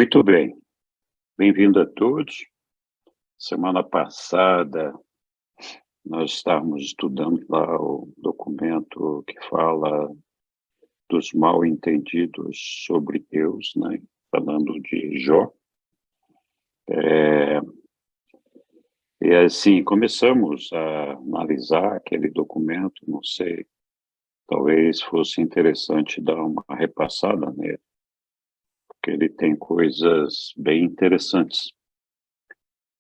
Muito bem, bem-vindo a todos. Semana passada nós estávamos estudando lá o documento que fala dos mal-entendidos sobre Deus, né? Falando de Jó. E assim, começamos a analisar aquele documento, não sei, talvez fosse interessante dar uma repassada nele, porque ele tem coisas bem interessantes,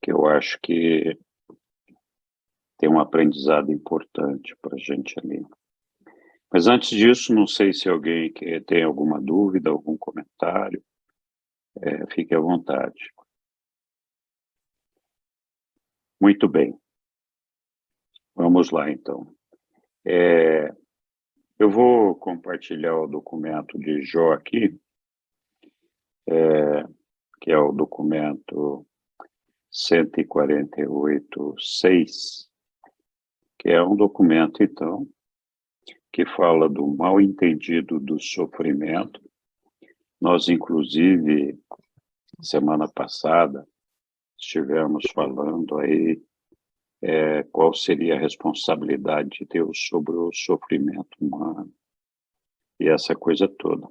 que eu acho que tem um aprendizado importante para a gente ali. Mas antes disso, não sei se alguém tem alguma dúvida, algum comentário, fique à vontade. Muito bem, vamos lá então. Eu vou compartilhar o documento de Jó aqui, que é o documento 148.6, que é um documento, então, que fala do mal-entendido do sofrimento. Nós, inclusive, semana passada, estivemos falando aí qual seria a responsabilidade de Deus sobre o sofrimento humano e essa coisa toda.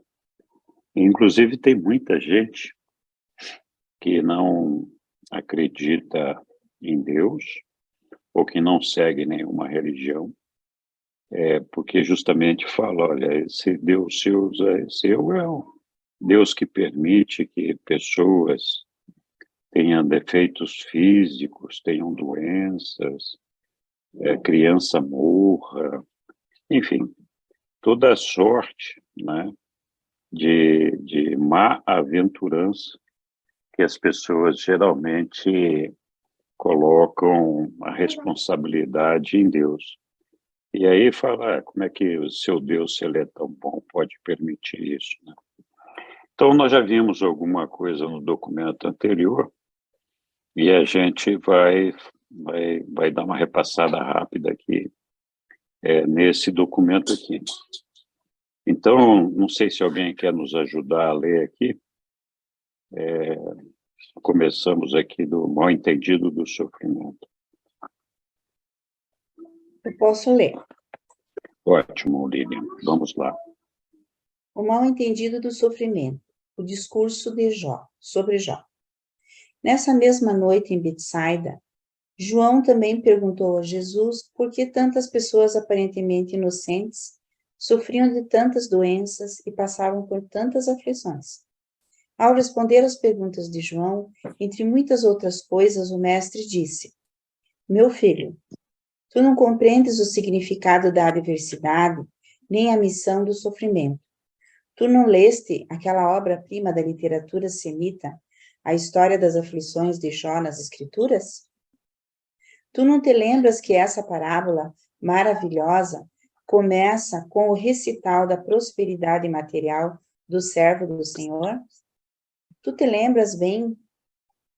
Inclusive, tem muita gente que não acredita em Deus ou que não segue nenhuma religião, porque justamente fala, olha, esse Deus seu é um Deus que permite que pessoas tenham defeitos físicos, tenham doenças, criança morra, enfim, toda sorte, né, de má-aventurança que as pessoas geralmente colocam a responsabilidade em Deus. E aí fala, como é que o seu Deus, se ele é tão bom, pode permitir isso, né? Então, nós já vimos alguma coisa no documento anterior, e a gente vai dar uma repassada rápida aqui, nesse documento aqui. Então, não sei se alguém quer nos ajudar a ler aqui. Começamos aqui do mal-entendido do sofrimento. Eu posso ler. Ótimo, Lilian. Vamos lá. O mal-entendido do sofrimento. O discurso de Jó, sobre Jó. Nessa mesma noite em Betsaida, João também perguntou a Jesus por que tantas pessoas aparentemente inocentes sofriam de tantas doenças e passavam por tantas aflições. Ao responder às perguntas de João, entre muitas outras coisas, o mestre disse: Meu filho, tu não compreendes o significado da adversidade, nem a missão do sofrimento. Tu não leste aquela obra-prima da literatura semita, a história das aflições de Jó nas Escrituras? Tu não te lembras que essa parábola maravilhosa começa com o recital da prosperidade material do servo do Senhor? Tu te lembras bem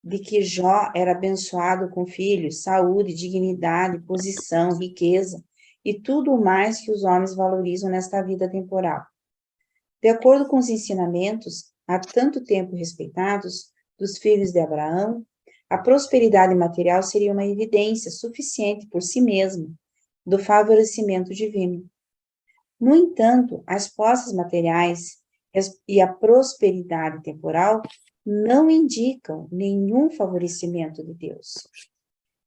de que Jó era abençoado com filhos, saúde, dignidade, posição, riqueza e tudo o mais que os homens valorizam nesta vida temporal. De acordo com os ensinamentos, há tanto tempo respeitados, dos filhos de Abraão, a prosperidade material seria uma evidência suficiente por si mesma do favorecimento divino. No entanto, as posses materiais e a prosperidade temporal não indicam nenhum favorecimento de Deus.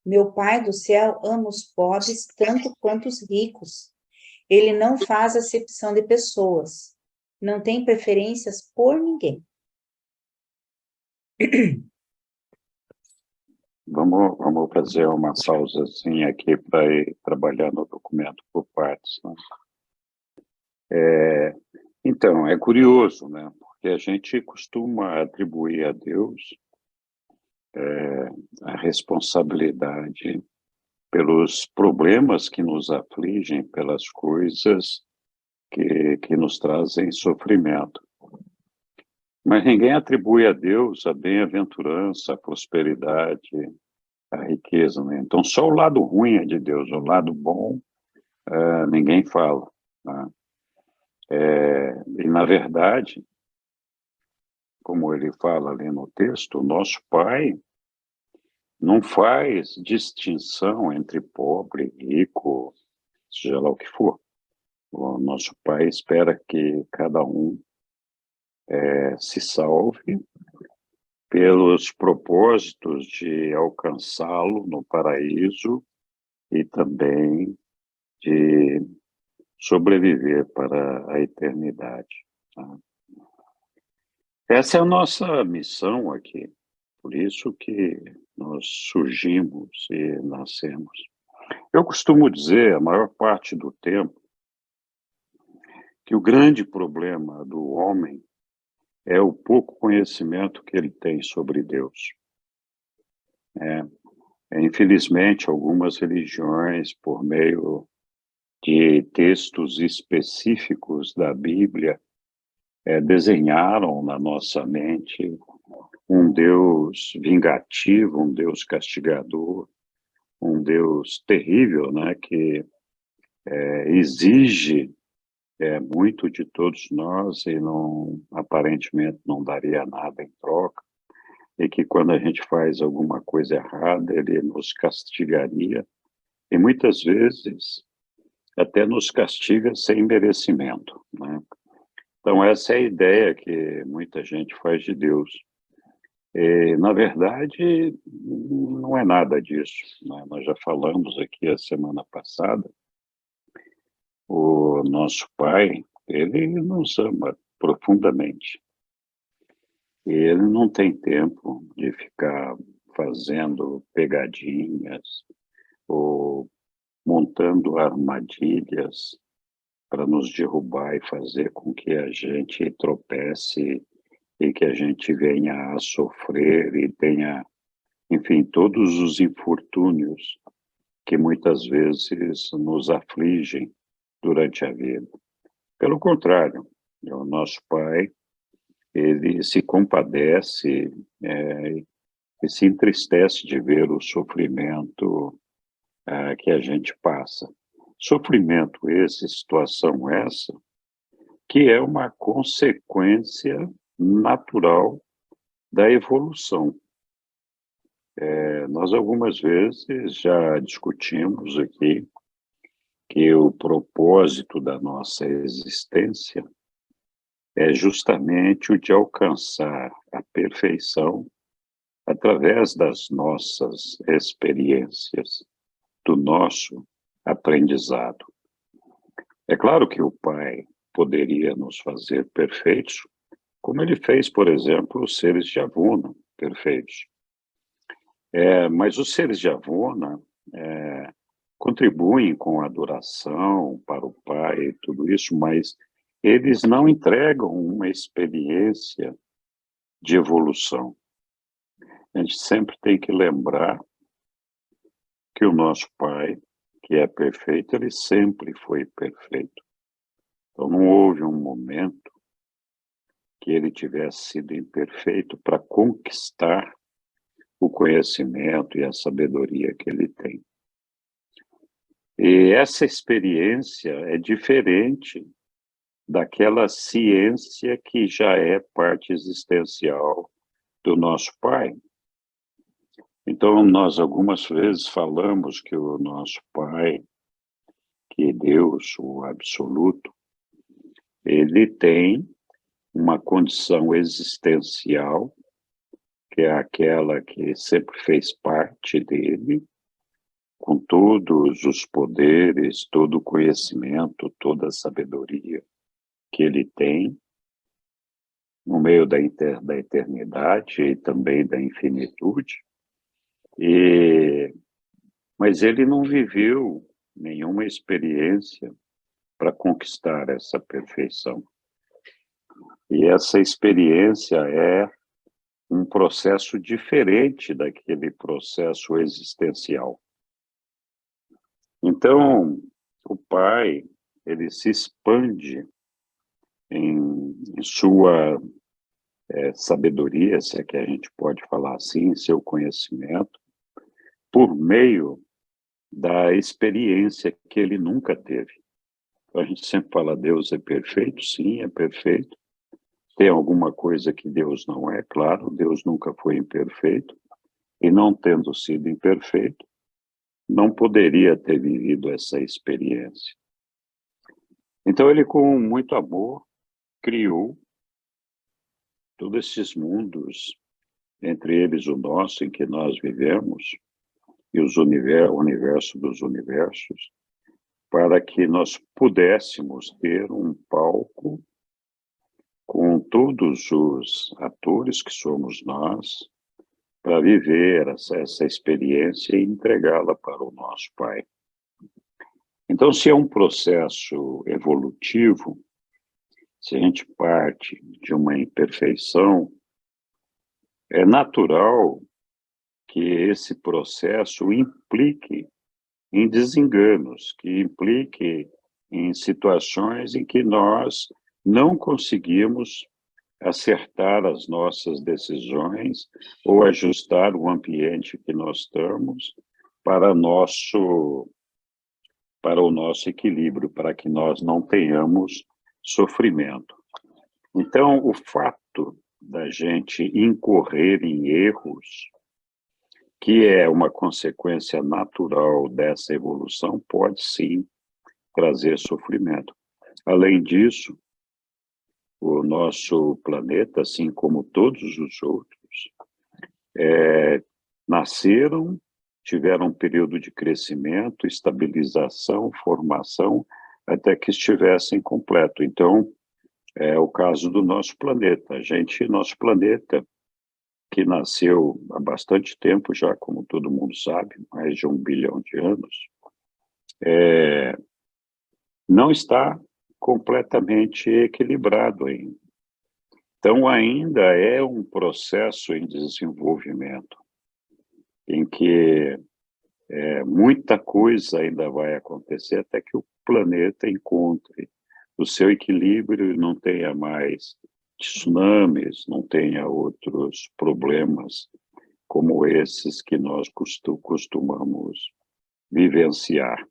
Meu Pai do céu ama os pobres tanto quanto os ricos. Ele não faz acepção de pessoas. Não tem preferências por ninguém. Vamos fazer uma pausazinha aqui para ir trabalhar no documento por partes, né? Então, é curioso, né? Porque a gente costuma atribuir a Deus a responsabilidade pelos problemas que nos afligem, pelas coisas que nos trazem sofrimento. Mas ninguém atribui a Deus a bem-aventurança, a prosperidade, a riqueza, né? Então, só o lado ruim é de Deus, o lado bom ninguém fala, né? E, na verdade, como ele fala ali no texto, o nosso Pai não faz distinção entre pobre, rico, seja lá o que for. O nosso Pai espera que cada um se salve pelos propósitos de alcançá-lo no paraíso e também de sobreviver para a eternidade. Tá? Essa é a nossa missão aqui, por isso que nós surgimos e nascemos. Eu costumo dizer, a maior parte do tempo, que o grande problema do homem é o pouco conhecimento que ele tem sobre Deus. Infelizmente, algumas religiões, por meio de textos específicos da Bíblia, desenharam na nossa mente um Deus vingativo, um Deus castigador, um Deus terrível, né, que exige muito de todos nós e não, aparentemente não daria nada em troca, e que quando a gente faz alguma coisa errada, ele nos castigaria, e muitas vezes até nos castiga sem merecimento, né? Então, essa é a ideia que muita gente faz de Deus. E, na verdade, não é nada disso, né? Nós já falamos aqui a semana passada, o nosso Pai, ele nos ama profundamente. E ele não tem tempo de ficar fazendo pegadinhas ou montando armadilhas para nos derrubar e fazer com que a gente tropece e que a gente venha a sofrer e tenha, enfim, todos os infortúnios que muitas vezes nos afligem durante a vida. Pelo contrário, o nosso Pai, ele se compadece e se entristece de ver o sofrimento que a gente passa. Sofrimento esse, situação essa, que é uma consequência natural da evolução. Nós algumas vezes já discutimos aqui que o propósito da nossa existência é justamente o de alcançar a perfeição através das nossas experiências, do nosso aprendizado. É claro que o Pai poderia nos fazer perfeitos, como ele fez, por exemplo, os seres de Avona perfeitos. Mas os seres de Avona contribuem com a adoração para o Pai e tudo isso, mas eles não entregam uma experiência de evolução. A gente sempre tem que lembrar que o nosso Pai, que é perfeito, ele sempre foi perfeito. Então não houve um momento que ele tivesse sido imperfeito para conquistar o conhecimento e a sabedoria que ele tem. E essa experiência é diferente daquela ciência que já é parte existencial do nosso Pai. Então, nós algumas vezes falamos que o nosso Pai, que Deus, o Absoluto, ele tem uma condição existencial, que é aquela que sempre fez parte dele, com todos os poderes, todo o conhecimento, toda a sabedoria que ele tem, no meio da eternidade e também da infinitude, mas ele não viveu nenhuma experiência para conquistar essa perfeição. E essa experiência é um processo diferente daquele processo existencial. Então, o Pai, ele se expande em sua sabedoria, se é que a gente pode falar assim, em seu conhecimento, por meio da experiência que ele nunca teve. Então, a gente sempre fala, Deus é perfeito, sim, é perfeito, Tem alguma coisa que Deus não é? Claro, Deus nunca foi imperfeito, e não tendo sido imperfeito, não poderia ter vivido essa experiência. Então, ele, com muito amor, criou todos esses mundos, entre eles o nosso, em que nós vivemos, e o universo dos universos, para que nós pudéssemos ter um palco com todos os atores que somos nós, para viver essa experiência e entregá-la para o nosso Pai. Então, se é um processo evolutivo, se a gente parte de uma imperfeição, é natural que esse processo implique em desenganos, que implique em situações em que nós não conseguimos acertar as nossas decisões ou ajustar o ambiente que nós estamos para o nosso equilíbrio, para que nós não tenhamos sofrimento. Então, o fato da gente incorrer em erros, que é uma consequência natural dessa evolução, pode sim trazer sofrimento. Além disso, o nosso planeta, assim como todos os outros, nasceram, tiveram um período de crescimento, estabilização, formação, até que estivessem completo. Então, é o caso do nosso planeta. Nosso planeta, que nasceu há bastante tempo já, como todo mundo sabe, mais de 1 bilhão de anos, não está completamente equilibrado ainda. Então, ainda é um processo em desenvolvimento, em que muita coisa ainda vai acontecer até que o planeta encontre o seu equilíbrio e não tenha mais tsunamis, não tenha outros problemas como esses que nós costumamos vivenciar.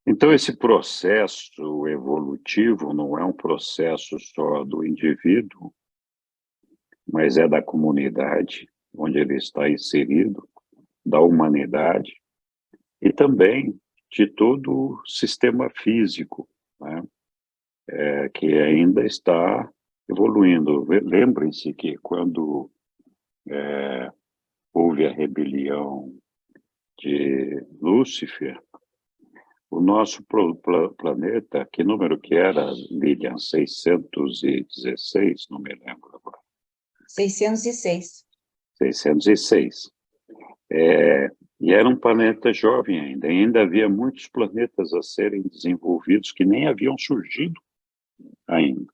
Então, esse processo evolutivo não é um processo só do indivíduo, mas é da comunidade onde ele está inserido, da humanidade e também de todo o sistema físico, né? Que ainda está evoluindo. Lembrem-se que quando houve a rebelião de Lúcifer, o nosso planeta, que número que era, Lilian? 616, não me lembro agora. 606. 606. E era um planeta jovem ainda havia muitos planetas a serem desenvolvidos que nem haviam surgido ainda.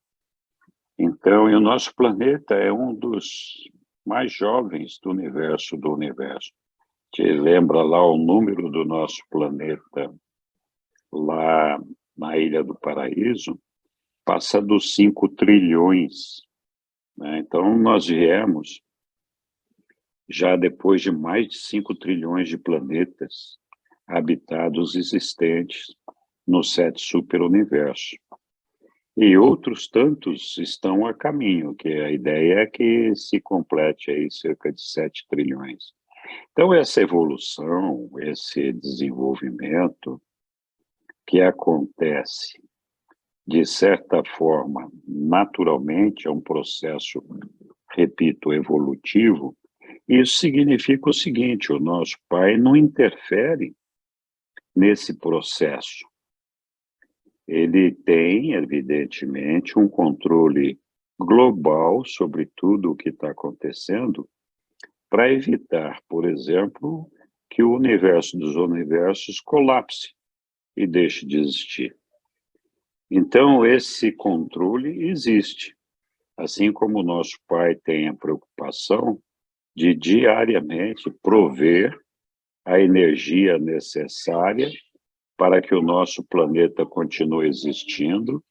Então, e o nosso planeta é um dos mais jovens do universo. Te lembra lá o número do nosso planeta, lá na Ilha do Paraíso, passa dos 5 trilhões, né? Então, nós viemos já depois de mais de 5 trilhões de planetas habitados existentes nos 7 superuniversos. E outros tantos estão a caminho, que a ideia é que se complete aí cerca de 7 trilhões. Então, essa evolução, esse desenvolvimento que acontece, de certa forma, naturalmente, é um processo, repito, evolutivo. Isso significa o seguinte: o nosso Pai não interfere nesse processo. Ele tem, evidentemente, um controle global sobre tudo o que está acontecendo, para evitar, por exemplo, que o universo dos universos colapse e deixe de existir. Então, esse controle existe, assim como o nosso Pai tem a preocupação de diariamente prover a energia necessária para que o nosso planeta continue existindo.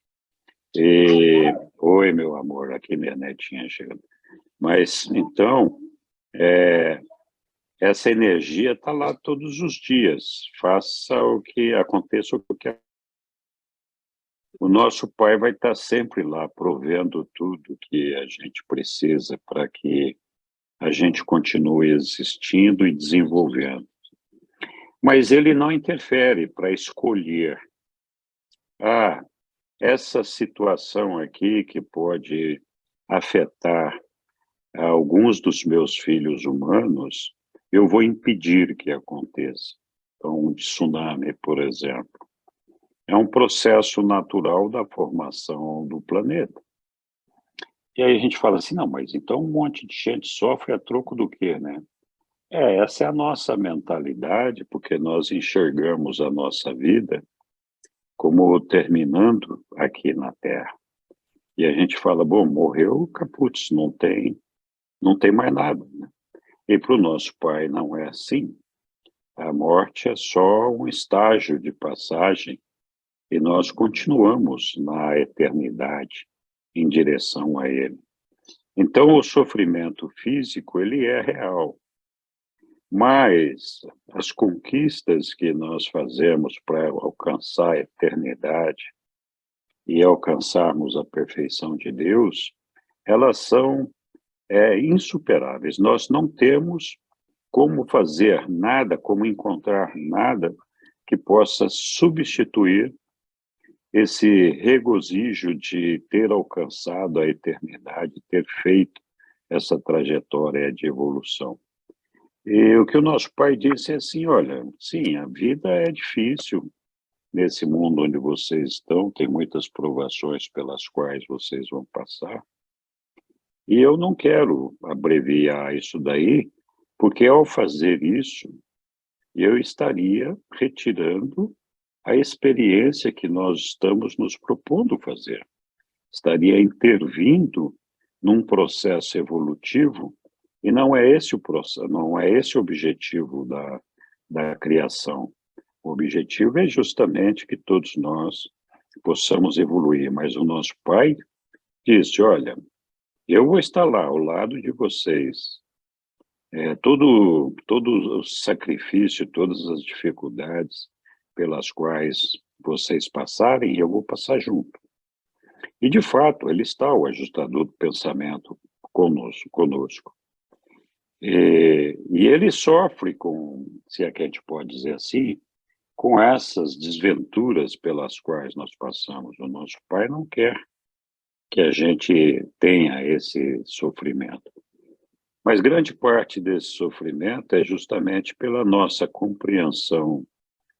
Oi, meu amor, aqui minha netinha chegando. Mas, então, essa energia está lá todos os dias, faça o que aconteça, o que o nosso Pai vai estar sempre lá, provendo tudo que a gente precisa para que a gente continue existindo e desenvolvendo. Mas ele não interfere para escolher. Ah, essa situação aqui que pode afetar alguns dos meus filhos humanos, eu vou impedir que aconteça. Então, um tsunami, por exemplo, é um processo natural da formação do planeta. E aí a gente fala assim, não, mas então um monte de gente sofre a troco do quê, né? Essa é a nossa mentalidade, porque nós enxergamos a nossa vida como terminando aqui na Terra. E a gente fala, bom, morreu, caput, não tem mais nada, né? E para o nosso Pai não é assim. A morte é só um estágio de passagem e nós continuamos na eternidade em direção a Ele. Então, o sofrimento físico, ele é real, mas as conquistas que nós fazemos para alcançar a eternidade e alcançarmos a perfeição de Deus, elas são insuperáveis. Nós não temos como fazer nada, como encontrar nada que possa substituir esse regozijo de ter alcançado a eternidade, ter feito essa trajetória de evolução. E o que o nosso pai disse é assim, olha, sim, a vida é difícil nesse mundo onde vocês estão, tem muitas provações pelas quais vocês vão passar, e eu não quero abreviar isso daí, porque ao fazer isso, eu estaria retirando a experiência que nós estamos nos propondo fazer. Estaria intervindo num processo evolutivo e não é esse o processo, não é esse o objetivo da criação. O objetivo é justamente que todos nós possamos evoluir, mas o nosso Pai disse, olha, eu vou estar lá ao lado de vocês. Todo o sacrifício, todas as dificuldades pelas quais vocês passarem, eu vou passar junto. E, de fato, ele está, o ajustador do pensamento, conosco. E ele sofre com, se é que a gente pode dizer assim, com essas desventuras pelas quais nós passamos. O nosso Pai não quer que a gente tenha esse sofrimento. Mas grande parte desse sofrimento é justamente pela nossa compreensão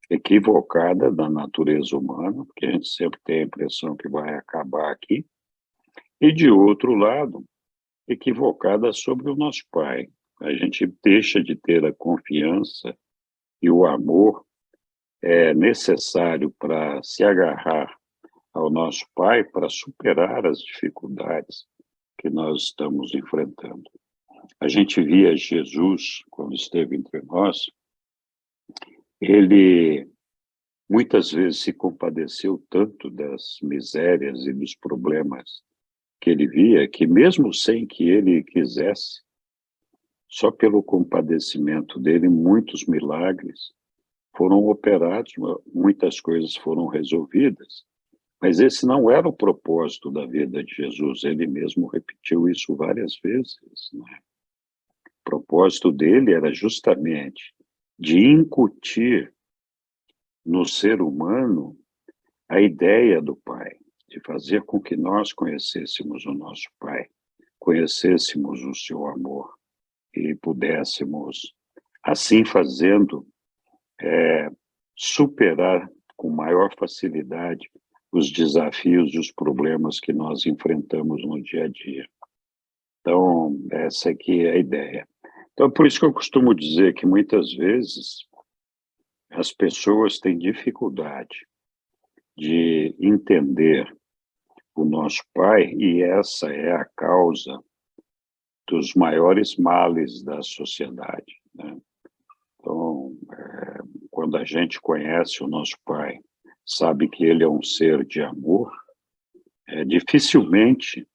equivocada da natureza humana, porque a gente sempre tem a impressão que vai acabar aqui, e, de outro lado, equivocada sobre o nosso Pai. A gente deixa de ter a confiança e o amor necessário para se agarrar ao nosso Pai para superar as dificuldades que nós estamos enfrentando. A gente via Jesus, quando esteve entre nós, ele muitas vezes se compadeceu tanto das misérias e dos problemas que ele via, que mesmo sem que ele quisesse, só pelo compadecimento dele, muitos milagres foram operados, muitas coisas foram resolvidas. Mas esse não era o propósito da vida de Jesus, ele mesmo repetiu isso várias vezes, né? O propósito dele era justamente de incutir no ser humano a ideia do Pai, de fazer com que nós conhecêssemos o nosso Pai, conhecêssemos o seu amor e pudéssemos, assim fazendo, superar com maior facilidade os desafios e os problemas que nós enfrentamos no dia a dia. Então, essa aqui é a ideia. Então, por isso que eu costumo dizer que muitas vezes as pessoas têm dificuldade de entender o nosso Pai, e essa é a causa dos maiores males da sociedade, né? Então, quando a gente conhece o nosso Pai, sabe que ele é um ser de amor, dificilmente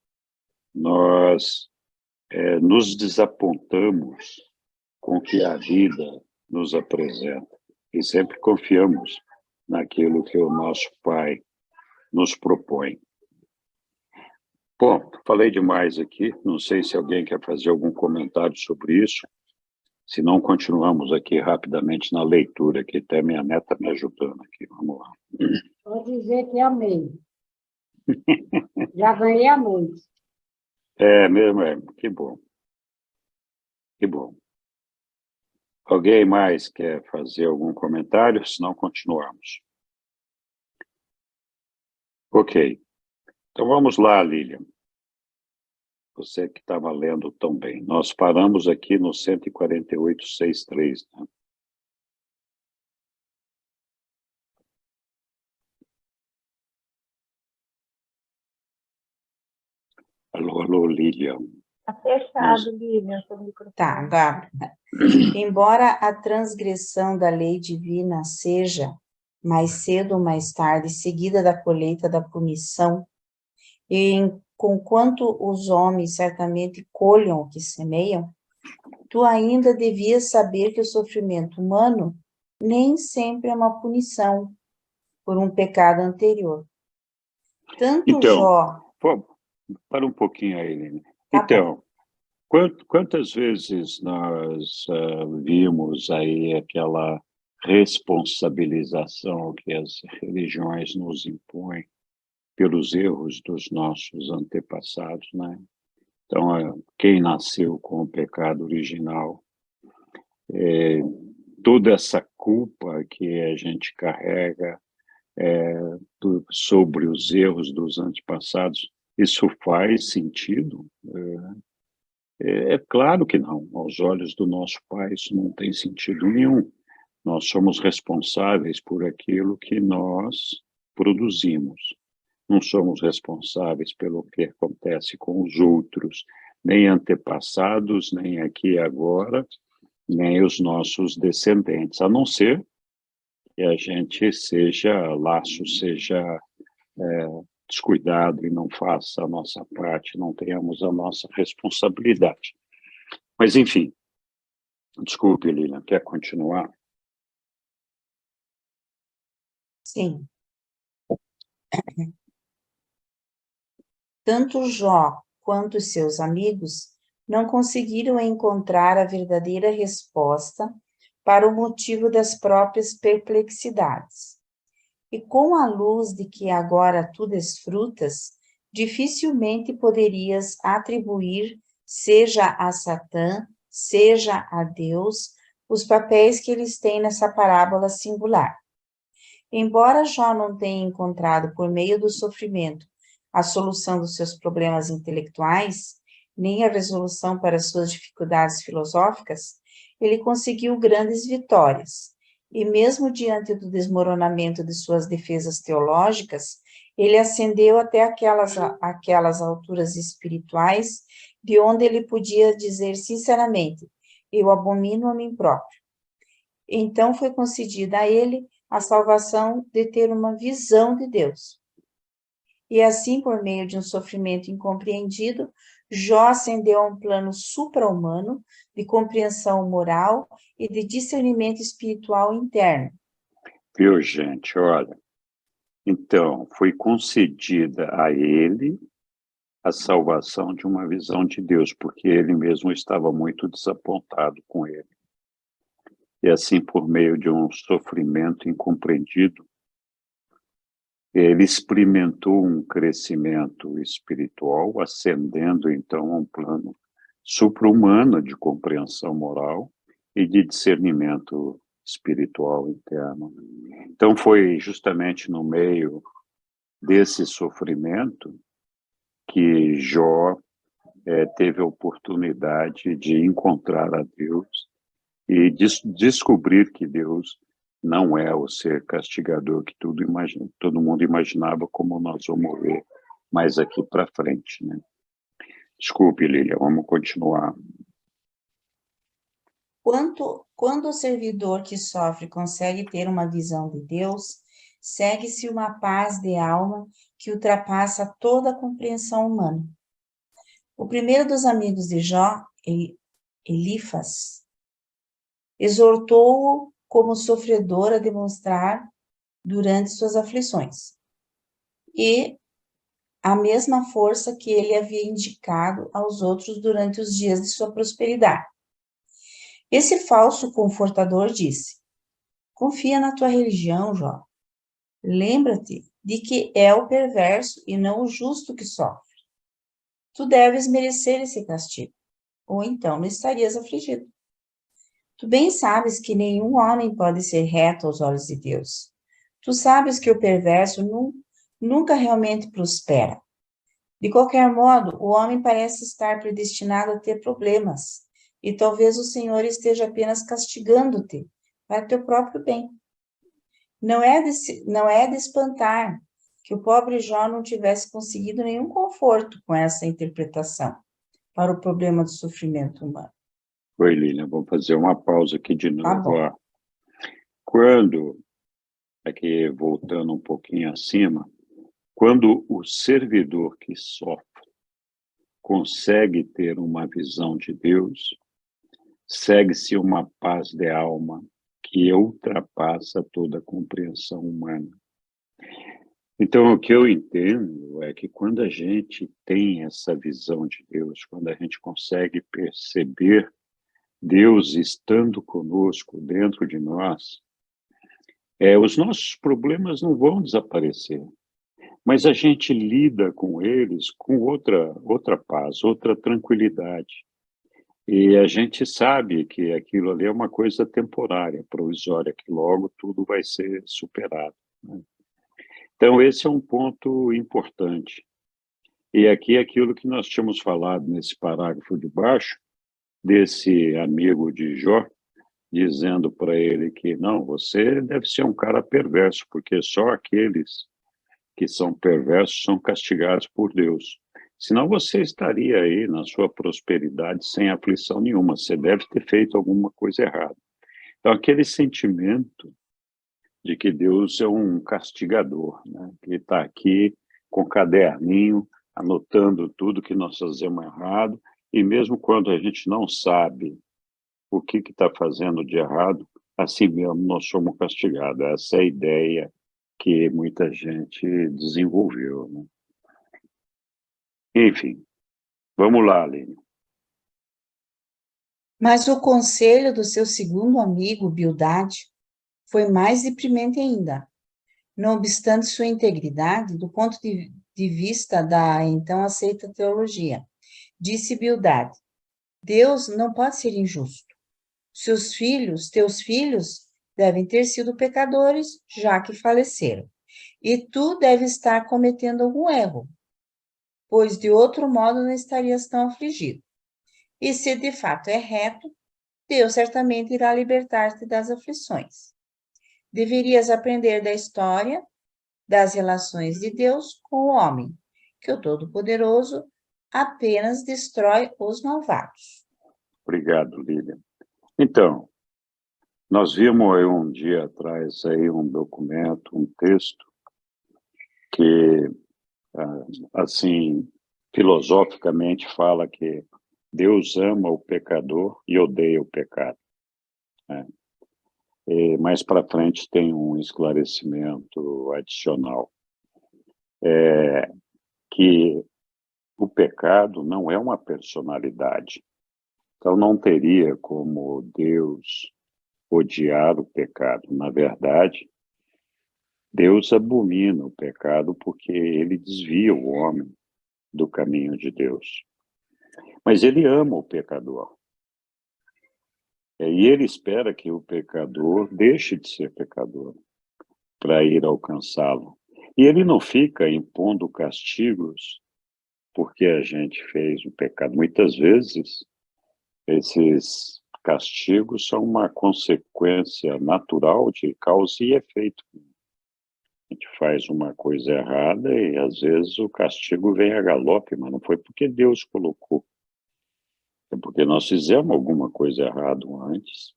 nós nos desapontamos com o que a vida nos apresenta e sempre confiamos naquilo que o nosso Pai nos propõe. Bom, falei demais aqui, não sei se alguém quer fazer algum comentário sobre isso, se não continuamos aqui rapidamente na leitura, que até minha neta me ajudando aqui, vamos lá. Vou dizer que amei. Já ganhei a noite. É mesmo, que bom. Que bom. Alguém mais quer fazer algum comentário? Se não, continuamos. Ok. Então vamos lá, Lilian. Você que estava lendo tão bem. Nós paramos aqui no 148.6.3, né? Alô, Lilian. Está fechado, Lívia, seu microfone. Tá, agora. Embora a transgressão da lei divina seja, mais cedo ou mais tarde, seguida da colheita da punição, conquanto os homens certamente colham o que semeiam, tu ainda devias saber que o sofrimento humano nem sempre é uma punição por um pecado anterior. Tanto Então, Jó... para um pouquinho aí, Lilian. Tá Então, quantas vezes nós vimos aí aquela responsabilização que as religiões nos impõem pelos erros dos nossos antepassados, né? Então, quem nasceu com o pecado original, toda essa culpa que a gente carrega sobre os erros dos antepassados, isso faz sentido? É claro que não. Aos olhos do nosso Pai, isso não tem sentido nenhum. Nós somos responsáveis por aquilo que nós produzimos. Não somos responsáveis pelo que acontece com os outros, nem antepassados, nem aqui e agora, nem os nossos descendentes, a não ser que a gente seja laço, seja descuidado e não faça a nossa parte, não tenhamos a nossa responsabilidade. Mas, enfim, desculpe, Lilian, quer continuar? Sim. Tanto Jó quanto seus amigos não conseguiram encontrar a verdadeira resposta para o motivo das próprias perplexidades. E com a luz de que agora tu desfrutas, dificilmente poderias atribuir, seja a Satã, seja a Deus, os papéis que eles têm nessa parábola singular. Embora Jó não tenha encontrado, por meio do sofrimento, a solução dos seus problemas intelectuais, nem a resolução para suas dificuldades filosóficas, ele conseguiu grandes vitórias. E mesmo diante do desmoronamento de suas defesas teológicas, ele ascendeu até aquelas alturas espirituais de onde ele podia dizer sinceramente: eu abomino a mim próprio. Então foi concedida a ele a salvação de ter uma visão de Deus. E assim, por meio de um sofrimento incompreendido, Jó ascendeu a um plano supra-humano de compreensão moral e de discernimento espiritual interno. Viu, gente? Olha, então, foi concedida a ele a salvação de uma visão de Deus, porque ele mesmo estava muito desapontado com ele. E assim, por meio de um sofrimento incompreendido, ele experimentou um crescimento espiritual, ascendendo então a um plano supra-humano de compreensão moral e de discernimento espiritual interno. Então foi justamente no meio desse sofrimento que Jó teve a oportunidade de encontrar a Deus e descobrir que Deus não é o ser castigador que todo mundo imaginava, como nós vamos ver mais aqui para frente, né? Desculpe, Lília, vamos continuar. Quando o servidor que sofre consegue ter uma visão de Deus, segue-se uma paz de alma que ultrapassa toda a compreensão humana. O primeiro dos amigos de Jó, Elifas, exortou-o como sofredor a demonstrar durante suas aflições. e a mesma força que ele havia indicado aos outros durante os dias de sua prosperidade. Esse falso confortador disse: confia na tua religião, Jó. Lembra-te de que é o perverso e não o justo que sofre. Tu deves merecer esse castigo, ou então não estarias afligido. Tu bem sabes que nenhum homem pode ser reto aos olhos de Deus. Tu sabes que o perverso nunca realmente prospera. De qualquer modo, o homem parece estar predestinado a ter problemas, e talvez o Senhor esteja apenas castigando-te para teu próprio bem. Não é de espantar que o pobre Jó não tivesse conseguido nenhum conforto com essa interpretação para o problema do sofrimento humano. Oi, Lilian, vamos fazer uma pausa aqui de Tá novo. bom. Ó. Quando, aqui voltando um pouquinho acima, quando o servidor que sofre consegue ter uma visão de Deus, segue-se uma paz de alma que ultrapassa toda a compreensão humana. Então, o que eu entendo é que quando a gente tem essa visão de Deus, quando a gente consegue perceber Deus estando conosco, dentro de nós, os nossos problemas não vão desaparecer, mas a gente lida com eles com outra paz, outra tranquilidade. E a gente sabe que aquilo ali é uma coisa temporária, provisória, que logo tudo vai ser superado, né? Então, esse é um ponto importante. E aqui aquilo que nós tínhamos falado nesse parágrafo de baixo, desse amigo de Jó, dizendo para ele que não, você deve ser um cara perverso, porque só aqueles que são perversos são castigados por Deus. Senão você estaria aí na sua prosperidade sem aflição nenhuma, você deve ter feito alguma coisa errada. Então, aquele sentimento de que Deus é um castigador, né? Que está aqui com caderninho, anotando tudo que nós fazemos errado, e mesmo quando a gente não sabe o que está fazendo de errado, assim mesmo nós somos castigados. Essa é a ideia que muita gente desenvolveu, né? Enfim, vamos lá, Aline. Mas o conselho do seu segundo amigo, Bildade, foi mais deprimente ainda. Não obstante sua integridade, do ponto de vista da então aceita teologia, disse Bildade: Deus não pode ser injusto. Teus filhos, devem ter sido pecadores, já que faleceram. E tu deves estar cometendo algum erro, pois de outro modo não estarias tão afligido. E se de fato é reto, Deus certamente irá libertar-te das aflições. Deverias aprender da história das relações de Deus com o homem, que o Todo-Poderoso apenas destrói os malvados. Obrigado, Lilian. Então, nós vimos aí um dia atrás aí um documento, um texto que, assim, filosoficamente fala que Deus ama o pecador e odeia o pecado, né? E mais para frente tem um esclarecimento adicional, que o pecado não é uma personalidade. Então não teria como Deus odiar o pecado. Na verdade, Deus abomina o pecado porque ele desvia o homem do caminho de Deus. Mas ele ama o pecador. E ele espera que o pecador deixe de ser pecador para ir alcançá-lo. E ele não fica impondo castigos porque a gente fez o pecado. Muitas vezes, esses castigos são uma consequência natural de causa e efeito. A gente faz uma coisa errada e, às vezes, o castigo vem a galope, mas não foi porque Deus colocou. É porque nós fizemos alguma coisa errada antes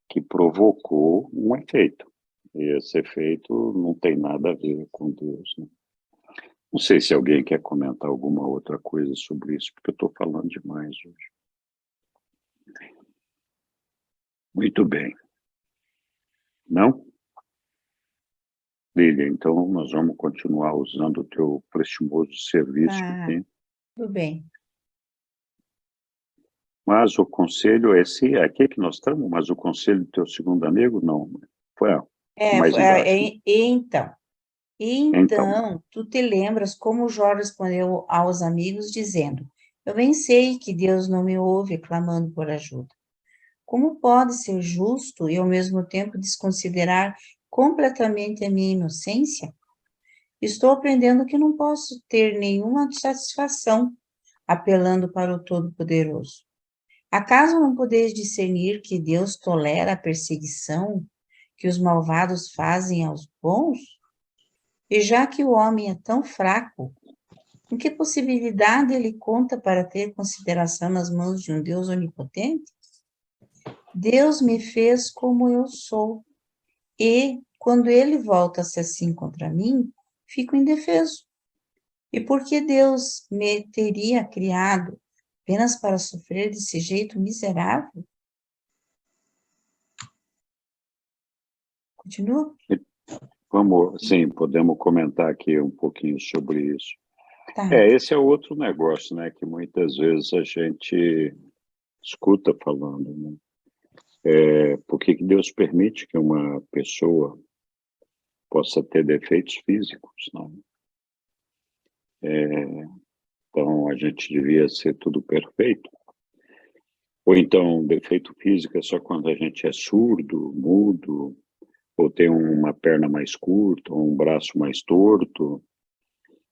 que provocou um efeito. E esse efeito não tem nada a ver com Deus, né? Não sei se alguém quer comentar alguma outra coisa sobre isso, porque eu estou falando demais hoje. Muito bem. Não? Lília, então nós vamos continuar usando o teu prestimoso serviço Tá, aqui. tudo bem. Mas o conselho é esse, aqui que nós estamos, mas o conselho do teu segundo amigo, não. Foi mais embaixo. Então, Então, tu te lembras como Jó respondeu aos amigos, dizendo: Eu bem sei que Deus não me ouve clamando por ajuda. Como pode ser justo e ao mesmo tempo desconsiderar completamente a minha inocência? Estou aprendendo que não posso ter nenhuma satisfação apelando para o Todo-Poderoso. Acaso não podeis discernir que Deus tolera a perseguição que os malvados fazem aos bons? E já que o homem é tão fraco, em que possibilidade ele conta para ter consideração nas mãos de um Deus onipotente? Deus me fez como eu sou, e, quando ele volta-se assim contra mim, fico indefeso. E por que Deus me teria criado apenas para sofrer desse jeito miserável? Continua? sim, podemos comentar aqui um pouquinho sobre isso. Tá. Esse é outro negócio, né, que muitas vezes a gente escuta falando, né? Por que que Deus permite que uma pessoa possa ter defeitos físicos, né? Então, a gente devia ser tudo perfeito. Ou então, defeito físico é só quando a gente é surdo, mudo, ou tem uma perna mais curta, ou um braço mais torto.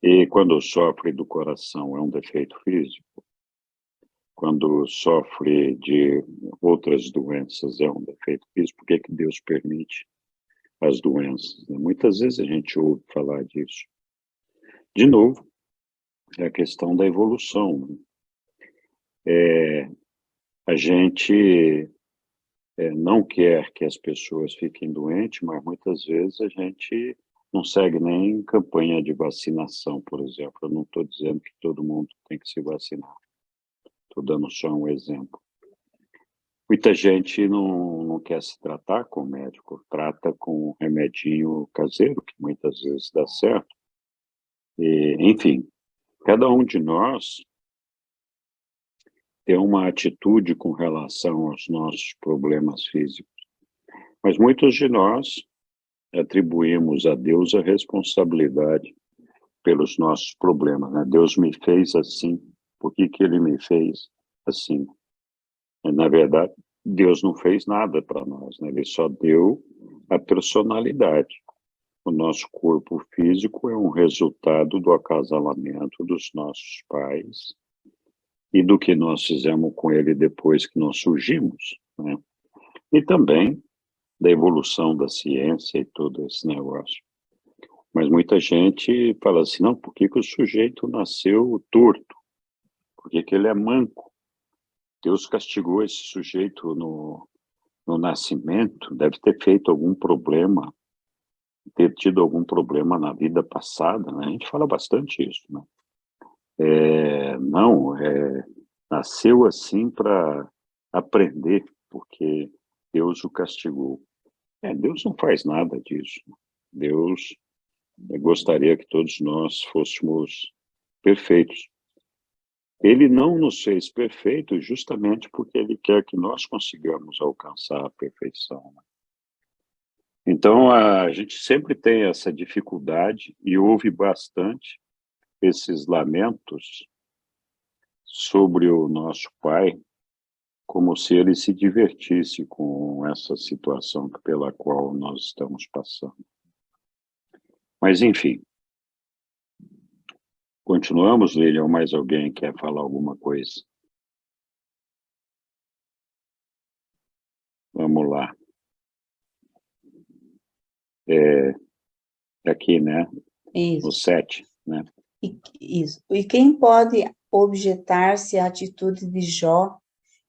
E quando sofre do coração, é um defeito físico. Quando sofre de outras doenças, é um defeito físico. Por que que Deus permite as doenças, né? Muitas vezes a gente ouve falar disso. De novo, é a questão da evolução, né? A gente não quer que as pessoas fiquem doentes, mas muitas vezes a gente não segue nem campanha de vacinação, por exemplo. Eu não estou dizendo que todo mundo tem que se vacinar. Estou dando só um exemplo. Muita gente não quer se tratar com o médico, trata com um remedinho caseiro, que muitas vezes dá certo. E, enfim, cada um de nós tem uma atitude com relação aos nossos problemas físicos, mas muitos de nós atribuímos a Deus a responsabilidade pelos nossos problemas, né? Deus me fez assim, por que que ele me fez assim? Na verdade, Deus não fez nada para nós, né? Ele só deu a personalidade. O nosso corpo físico é um resultado do acasalamento dos nossos pais e do que nós fizemos com ele depois que nós surgimos, né? E também da evolução da ciência e todo esse negócio. Mas muita gente fala assim, não, por que que o sujeito nasceu torto? Por que que ele é manco? Deus castigou esse sujeito no nascimento, deve ter feito algum problema, ter tido algum problema na vida passada, né? A gente fala bastante isso, né? Não, nasceu assim para aprender, porque Deus o castigou. Deus não faz nada disso. Deus gostaria que todos nós fôssemos perfeitos. Ele não nos fez perfeitos justamente porque ele quer que nós consigamos alcançar a perfeição. Então, a gente sempre tem essa dificuldade e ouve bastante esses lamentos sobre o nosso Pai, como se ele se divertisse com essa situação pela qual nós estamos passando. Mas, enfim, continuamos, Lília, ou mais alguém quer falar alguma coisa? Vamos lá. Aqui, né? O Isso. 7, né? Isso. E quem pode objetar-se à atitude de Jó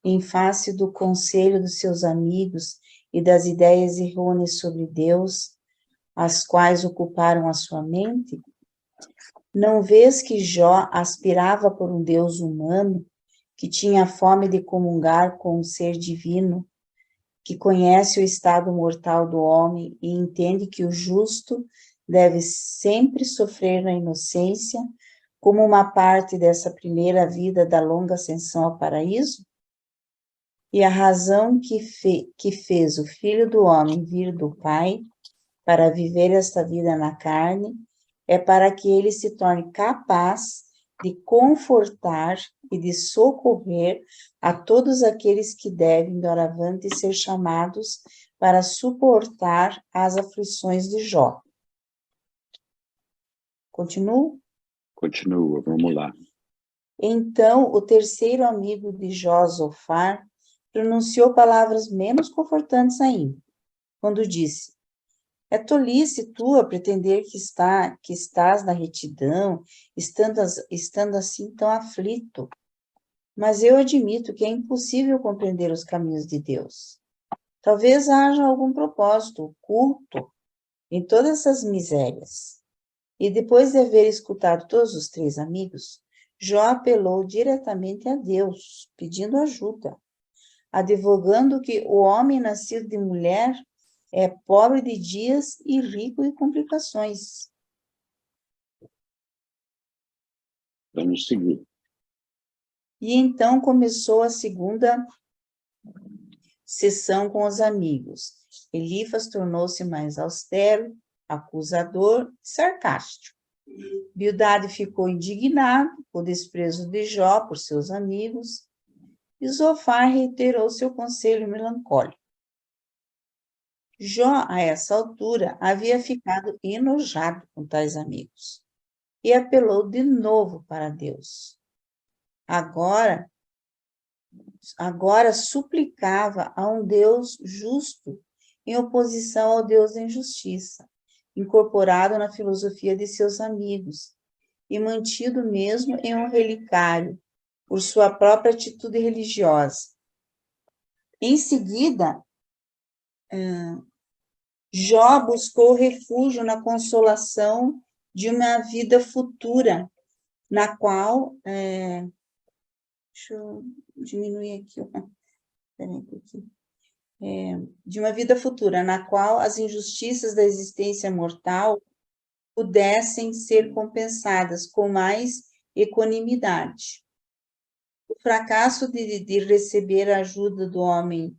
em face do conselho dos seus amigos e das ideias errôneas sobre Deus, as quais ocuparam a sua mente? Não vês que Jó aspirava por um Deus humano, que tinha fome de comungar com um ser divino, que conhece o estado mortal do homem e entende que o justo deve sempre sofrer na inocência, como uma parte dessa primeira vida da longa ascensão ao paraíso? E a razão que fez o Filho do Homem vir do Pai para viver esta vida na carne é para que ele se torne capaz de confortar e de socorrer a todos aqueles que devem, doravante, ser chamados para suportar as aflições de Jó. Continuo? Continua, vamos lá. Então, o terceiro amigo de Jó, Zofar, pronunciou palavras menos confortantes ainda, quando disse: é tolice tua pretender que estás na retidão, estando assim tão aflito. Mas eu admito que é impossível compreender os caminhos de Deus. Talvez haja algum propósito oculto em todas essas misérias. E depois de haver escutado todos os três amigos, Jó apelou diretamente a Deus, pedindo ajuda, advogando que o homem nascido de mulher é pobre de dias e rico de complicações. Vamos seguir. E então começou a segunda sessão com os amigos. Elifas tornou-se mais austero, acusador e sarcástico. Bildade ficou indignado com o desprezo de Jó por seus amigos, e Zofar reiterou seu conselho melancólico. Jó, a essa altura, havia ficado enojado com tais amigos e apelou de novo para Deus. Agora suplicava a um Deus justo em oposição ao Deus da injustiça, incorporado na filosofia de seus amigos e mantido mesmo em um relicário por sua própria atitude religiosa. Em seguida, Jó buscou refúgio na consolação de uma vida futura, na qual... deixa eu diminuir aqui. De uma vida futura, na qual as injustiças da existência mortal pudessem ser compensadas com mais equanimidade. O fracasso de receber a ajuda do homem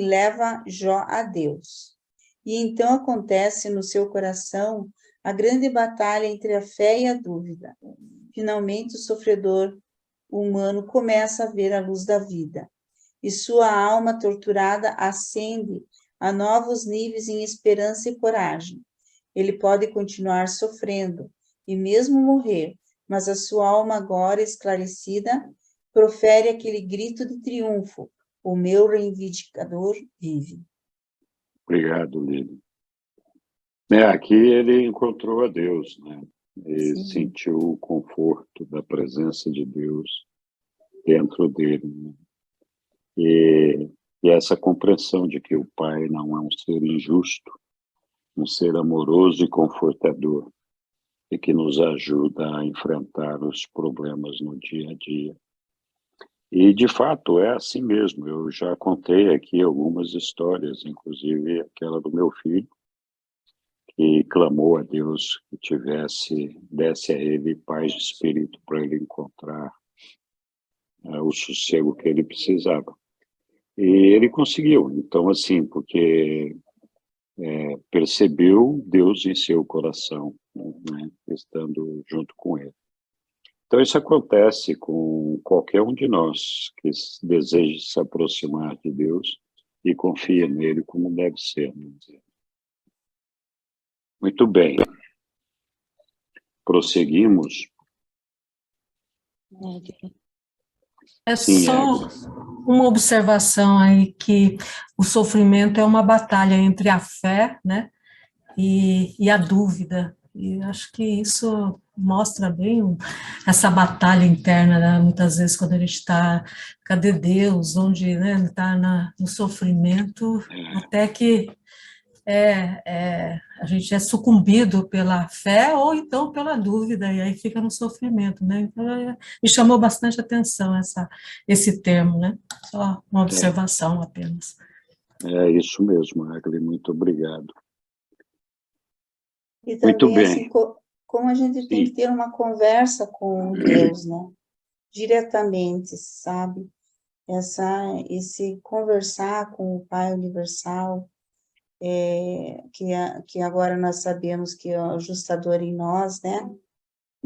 leva Jó a Deus. E então acontece no seu coração a grande batalha entre a fé e a dúvida. Finalmente o sofredor humano começa a ver a luz da vida, e sua alma torturada ascende a novos níveis em esperança e coragem. Ele pode continuar sofrendo e mesmo morrer, mas a sua alma agora esclarecida profere aquele grito de triunfo: o meu reivindicador vive. Obrigado, Lília. Aqui ele encontrou a Deus, né? E sentiu o conforto da presença de Deus dentro dele, né? E essa compreensão de que o Pai não é um ser injusto, um ser amoroso e confortador, e que nos ajuda a enfrentar os problemas no dia a dia. E, de fato, é assim mesmo. Eu já contei aqui algumas histórias, inclusive aquela do meu filho, que clamou a Deus que desse a ele paz de espírito para ele encontrar o sossego que ele precisava. E ele conseguiu. Então, assim, porque percebeu Deus em seu coração, né, estando junto com ele. Então, isso acontece com qualquer um de nós que deseja se aproximar de Deus e confia nele como deve ser. Né? Muito bem. Prosseguimos. É só uma observação aí, que o sofrimento é uma batalha entre a fé, né, e a dúvida. E acho que isso mostra bem essa batalha interna, né? Muitas vezes quando a gente está, cadê Deus, onde, né, está no sofrimento, até que a gente é sucumbido pela fé ou então pela dúvida, e aí fica no sofrimento, né? Então, me chamou bastante atenção esse termo, né? Só uma observação apenas. É isso mesmo, Agli, muito obrigado. E Muito também, assim, bem. como a gente tem que Sim. ter uma conversa com Deus, né? Diretamente, sabe? Esse conversar com o Pai Universal, que agora nós sabemos que é o ajustador em nós, né?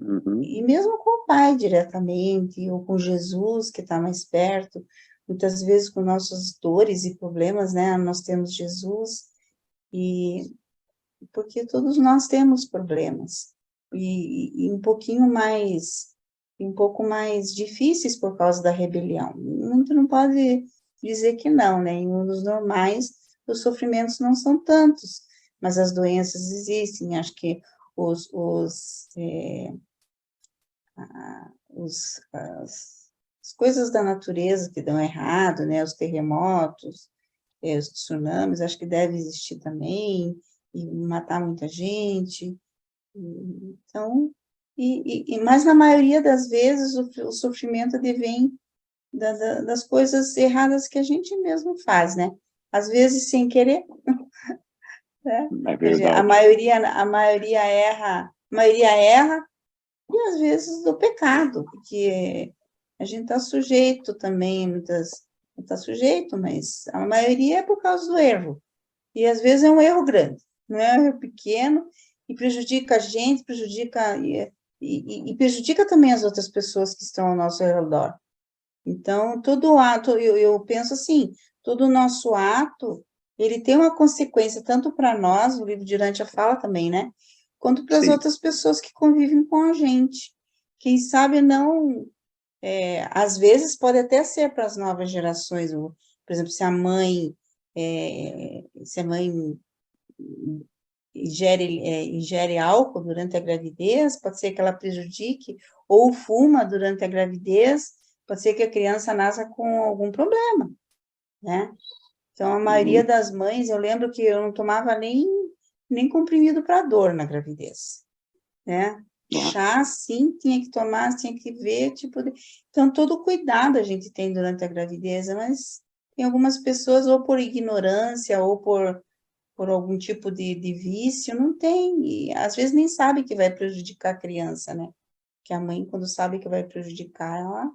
Uhum. E mesmo com o Pai diretamente, ou com Jesus, que está mais perto, muitas vezes com nossas dores e problemas, né? Nós temos Jesus, e porque todos nós temos problemas, e um pouco mais difíceis por causa da rebelião. A gente não pode dizer que não, né? Em mundos normais, os sofrimentos não são tantos, mas as doenças existem. Acho que as coisas da natureza que dão errado, né? Os terremotos, os tsunamis, acho que deve existir também, e matar muita gente. Então, mas na maioria das vezes o sofrimento advém das coisas erradas que a gente mesmo faz, né? Às vezes sem querer, né? É verdade. A maioria erra, e às vezes do pecado, porque a gente está sujeito também, não está sujeito, mas a maioria é por causa do erro. E às vezes é um erro grande, não é um erro pequeno, e prejudica a gente, e prejudica também as outras pessoas que estão ao nosso redor. Então, todo ato, eu penso assim, todo nosso ato, ele tem uma consequência, tanto para nós, o livro de Urântia fala também, né? Quanto para as Sim. outras pessoas que convivem com a gente. Quem sabe não, às vezes pode até ser para as novas gerações, por exemplo, se a mãe ingere álcool durante a gravidez, pode ser que ela prejudique, ou fuma durante a gravidez, pode ser que a criança nasça com algum problema, né? Então, a maioria das mães, eu lembro que eu não tomava nem comprimido para dor na gravidez, né? Chá, sim, tinha que tomar, tinha que ver, Então, todo cuidado a gente tem durante a gravidez, mas tem algumas pessoas, ou por ignorância, ou por algum tipo de vício, não tem, e às vezes nem sabe que vai prejudicar a criança, né? Que a mãe, quando sabe que vai prejudicar ela,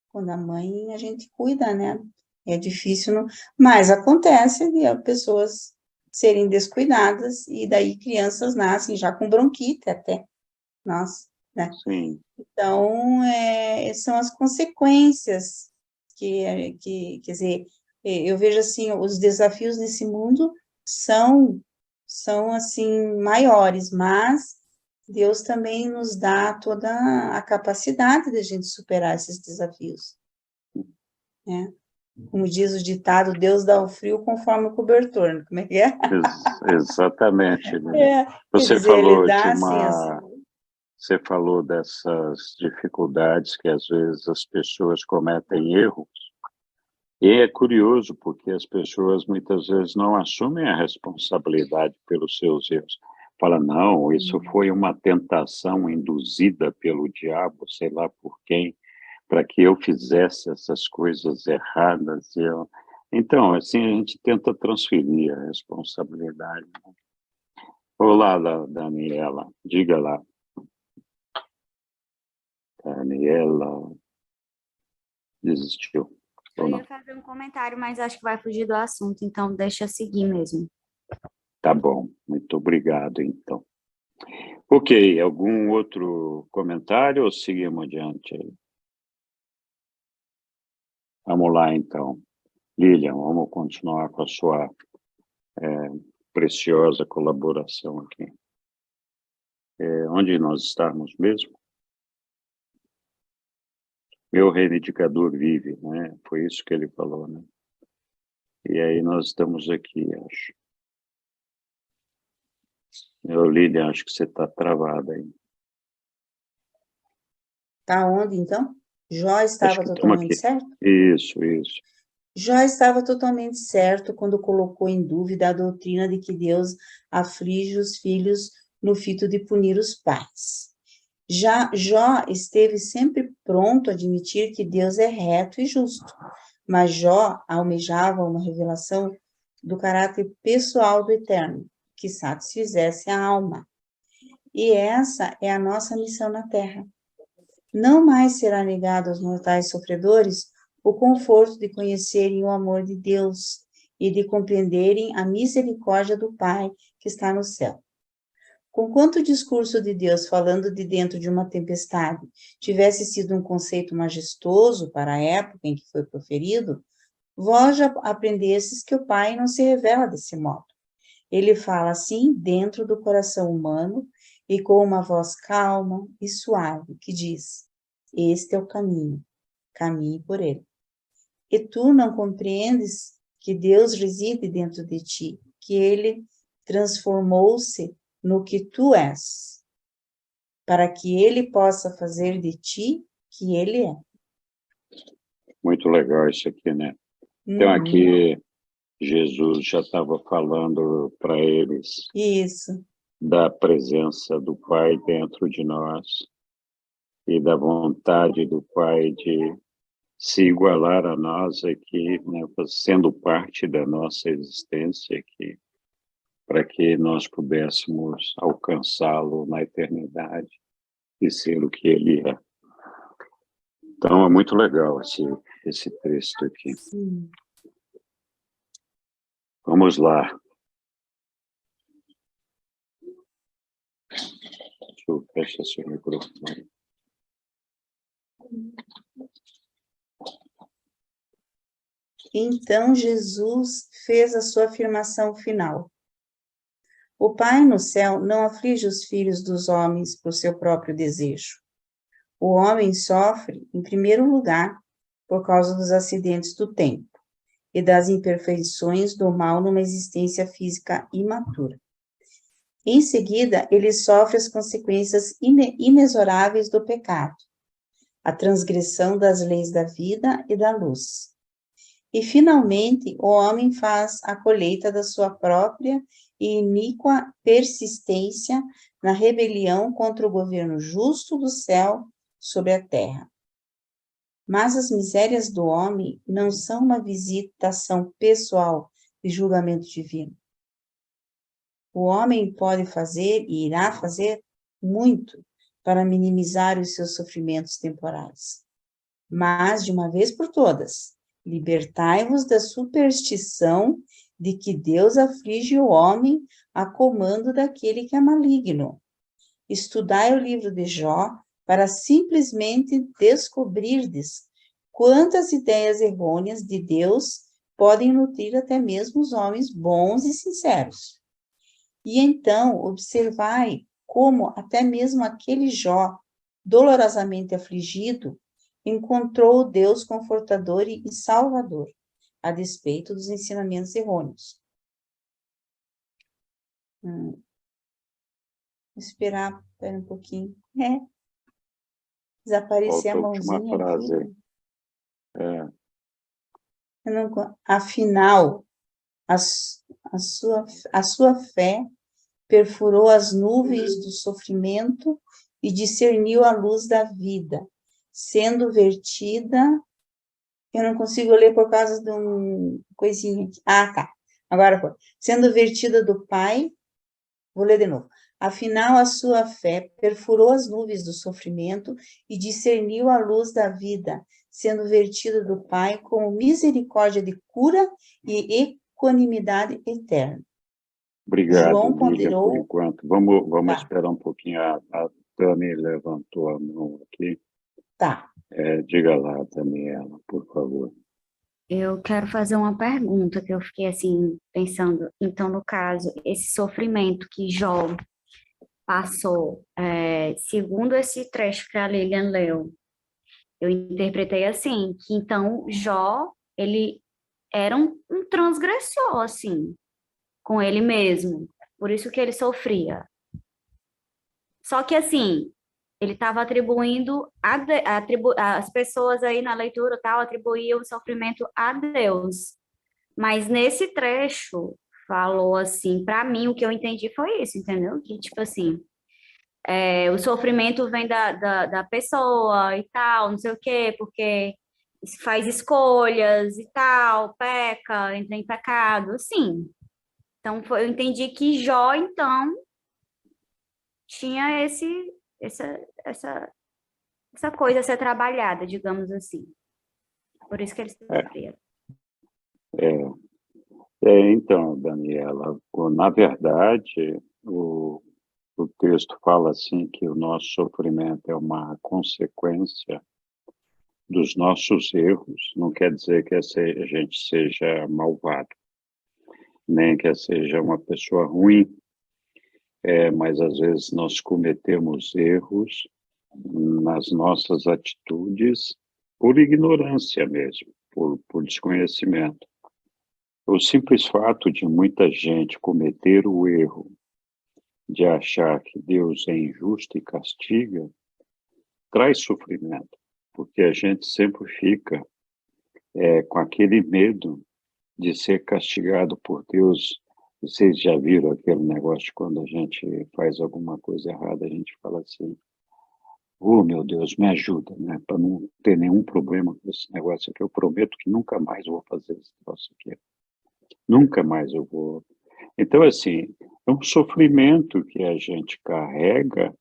quando a mãe, a gente cuida, né? É difícil, não, mas acontece de pessoas serem descuidadas, e daí crianças nascem já com bronquite até, nossa, né? Sim. Então, são as consequências quer dizer, eu vejo assim, os desafios nesse mundo são assim, maiores, mas Deus também nos dá toda a capacidade de a gente superar esses desafios, né? Como diz o ditado, Deus dá o frio conforme o cobertor, como é que é? Exatamente, né? Quer Você dizer, ele falou dá assim, você falou dessas dificuldades que às vezes as pessoas cometem erros. E é curioso porque as pessoas muitas vezes não assumem a responsabilidade pelos seus erros. Fala, não, isso foi uma tentação induzida pelo diabo, sei lá por quem, para que eu fizesse essas coisas erradas. Então, assim, a gente tenta transferir a responsabilidade. Olá, Daniela, diga lá. Daniela desistiu. Eu ia fazer um comentário, mas acho que vai fugir do assunto, então deixa eu seguir mesmo. Tá bom, muito obrigado, então. Ok, algum outro comentário ou seguimos adiante aí? Vamos lá, então. Lilian, vamos continuar com a sua preciosa colaboração aqui. Onde nós estamos mesmo? Meu reivindicador vive, né? Foi isso que ele falou, né? E aí nós estamos aqui, acho. Lilian, acho que você está travada aí. tá onde então? Jó Acho estava que estamos totalmente aqui. certo? Isso. Jó estava totalmente certo quando colocou em dúvida a doutrina de que Deus aflige os filhos no fito de punir os pais. Já Jó esteve sempre pronto a admitir que Deus é reto e justo, mas Jó almejava uma revelação do caráter pessoal do Eterno, que satisfizesse a alma. E essa é a nossa missão na Terra. Não mais será negado aos mortais sofredores o conforto de conhecerem o amor de Deus e de compreenderem a misericórdia do Pai que está no céu. Conquanto o discurso de Deus falando de dentro de uma tempestade tivesse sido um conceito majestoso para a época em que foi proferido, vós já aprendestes que o Pai não se revela desse modo. Ele fala assim dentro do coração humano e com uma voz calma e suave que diz: este é o caminho, caminhe por ele. E tu não compreendes que Deus reside dentro de ti, que ele transformou-se no que tu és, para que ele possa fazer de ti que ele é. Muito legal isso aqui, né? Então, aqui, Jesus já estava falando para eles Isso. da presença do Pai dentro de nós e da vontade do Pai de se igualar a nós aqui, né, sendo parte da nossa existência aqui, para que nós pudéssemos alcançá-lo na eternidade e ser o que ele é. Então, é muito legal esse texto aqui. Sim. Vamos lá. Deixa eu fechar seu microfone. Então Jesus fez a sua afirmação final. O Pai no céu não aflige os filhos dos homens por seu próprio desejo. O homem sofre, em primeiro lugar, por causa dos acidentes do tempo e das imperfeições do mal numa existência física imatura. Em seguida, ele sofre as consequências inexoráveis do pecado, a transgressão das leis da vida e da luz. E, finalmente, o homem faz a colheita da sua própria e iníqua persistência na rebelião contra o governo justo do céu sobre a terra. Mas as misérias do homem não são uma visitação pessoal de julgamento divino. O homem pode fazer e irá fazer muito para minimizar os seus sofrimentos temporais. Mas, de uma vez por todas, libertai-vos da superstição de que Deus aflige o homem a comando daquele que é maligno. Estudai o livro de Jó para simplesmente descobrirdes quantas ideias errôneas de Deus podem nutrir até mesmo os homens bons e sinceros. E então, observai como até mesmo aquele Jó, dolorosamente afligido, encontrou o Deus confortador e salvador, a despeito dos ensinamentos errôneos. Vou esperar um pouquinho. Desaparecer a mãozinha aqui. Afinal, a sua fé perfurou as nuvens do sofrimento e discerniu a luz da vida, sendo vertida... Eu não consigo ler por causa de um coisinha aqui. Ah, tá. Agora foi. Sendo vertida do Pai... Vou ler de novo. Afinal, a sua fé perfurou as nuvens do sofrimento e discerniu a luz da vida, sendo vertida do Pai com misericórdia de cura e equanimidade eterna. Obrigado, João Lília, ponderou... por enquanto. Vamos Tá. esperar um pouquinho. A Tami levantou a mão aqui. Tá. Diga lá, Daniela, por favor. Eu quero fazer uma pergunta que eu fiquei assim pensando. Então, no caso, esse sofrimento que Jó passou, segundo esse trecho que a Lilian leu, eu interpretei assim, que então Jó, ele era um transgressor, assim, com ele mesmo. Por isso que ele sofria. Só que, assim, ele estava atribuindo, as pessoas aí na leitura tal, atribuíam o sofrimento a Deus. Mas nesse trecho, falou assim, para mim, o que eu entendi foi isso, entendeu? Que, tipo assim, o sofrimento vem da pessoa e tal, não sei o quê, porque faz escolhas e tal, peca, entra em pecado, assim. Então, eu entendi que Jó, então, tinha essa coisa a ser trabalhada, digamos assim. Por isso que eles sofreram. Então, Daniela, na verdade, o texto fala assim que o nosso sofrimento é uma consequência dos nossos erros. Não quer dizer que a gente seja malvado, nem que seja uma pessoa ruim, mas às vezes nós cometemos erros nas nossas atitudes por ignorância mesmo, por desconhecimento. O simples fato de muita gente cometer o erro de achar que Deus é injusto e castiga, traz sofrimento, porque a gente sempre fica com aquele medo de ser castigado por Deus. Vocês já viram aquele negócio de quando a gente faz alguma coisa errada, a gente fala assim, oh, meu Deus, me ajuda, né? Para não ter nenhum problema com esse negócio aqui. Eu prometo que nunca mais eu vou fazer esse negócio aqui. Nunca mais eu vou. Então, assim, é um sofrimento que a gente carrega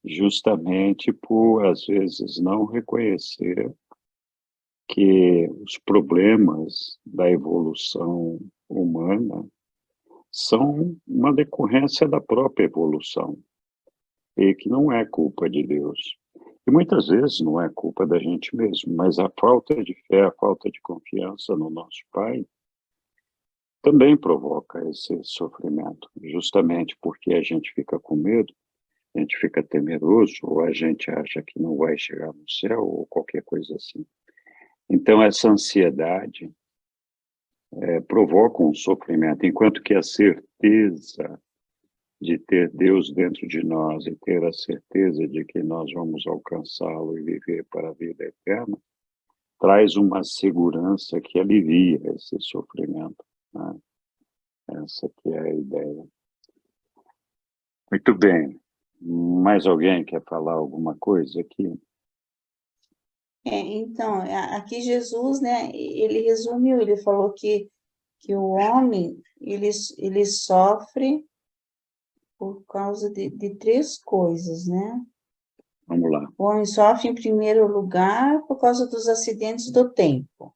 justamente por, às vezes, não reconhecer que os problemas da evolução humana são uma decorrência da própria evolução e que não é culpa de Deus. E muitas vezes não é culpa da gente mesmo, mas a falta de fé, a falta de confiança no nosso Pai também provoca esse sofrimento, justamente porque a gente fica com medo, a gente fica temeroso, ou a gente acha que não vai chegar no céu, ou qualquer coisa assim. Então, essa ansiedade provoca um sofrimento, enquanto que a certeza de ter Deus dentro de nós e ter a certeza de que nós vamos alcançá-lo e viver para a vida eterna, traz uma segurança que alivia esse sofrimento, né? Essa que é a ideia. Muito bem. Mais alguém quer falar alguma coisa aqui? Então, aqui Jesus, né, ele resumiu, ele falou que o homem, ele sofre por causa de três coisas, né? Vamos lá. O homem sofre, em primeiro lugar, por causa dos acidentes do tempo.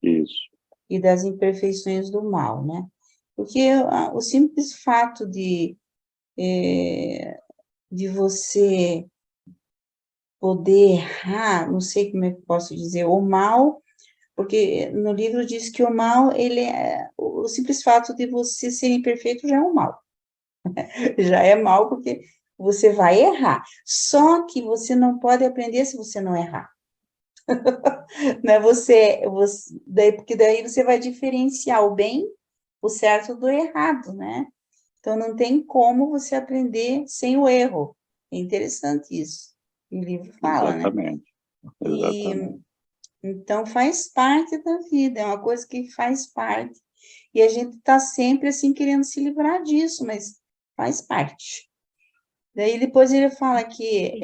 Isso. E das imperfeições do mal, né? Porque o simples fato de você poder errar, não sei como é que posso dizer, o mal, porque no livro diz que o mal, o simples fato de você ser imperfeito já é um mal. Já é mal porque você vai errar. Só que você não pode aprender se você não errar. Né? Porque daí você vai diferenciar o bem, o certo do errado, né? Então, não tem como você aprender sem o erro. É interessante isso. O livro fala, né? Exatamente. Exatamente. Então, faz parte da vida, é uma coisa que faz parte. E a gente está sempre, assim, querendo se livrar disso, mas faz parte. Daí, depois ele fala que,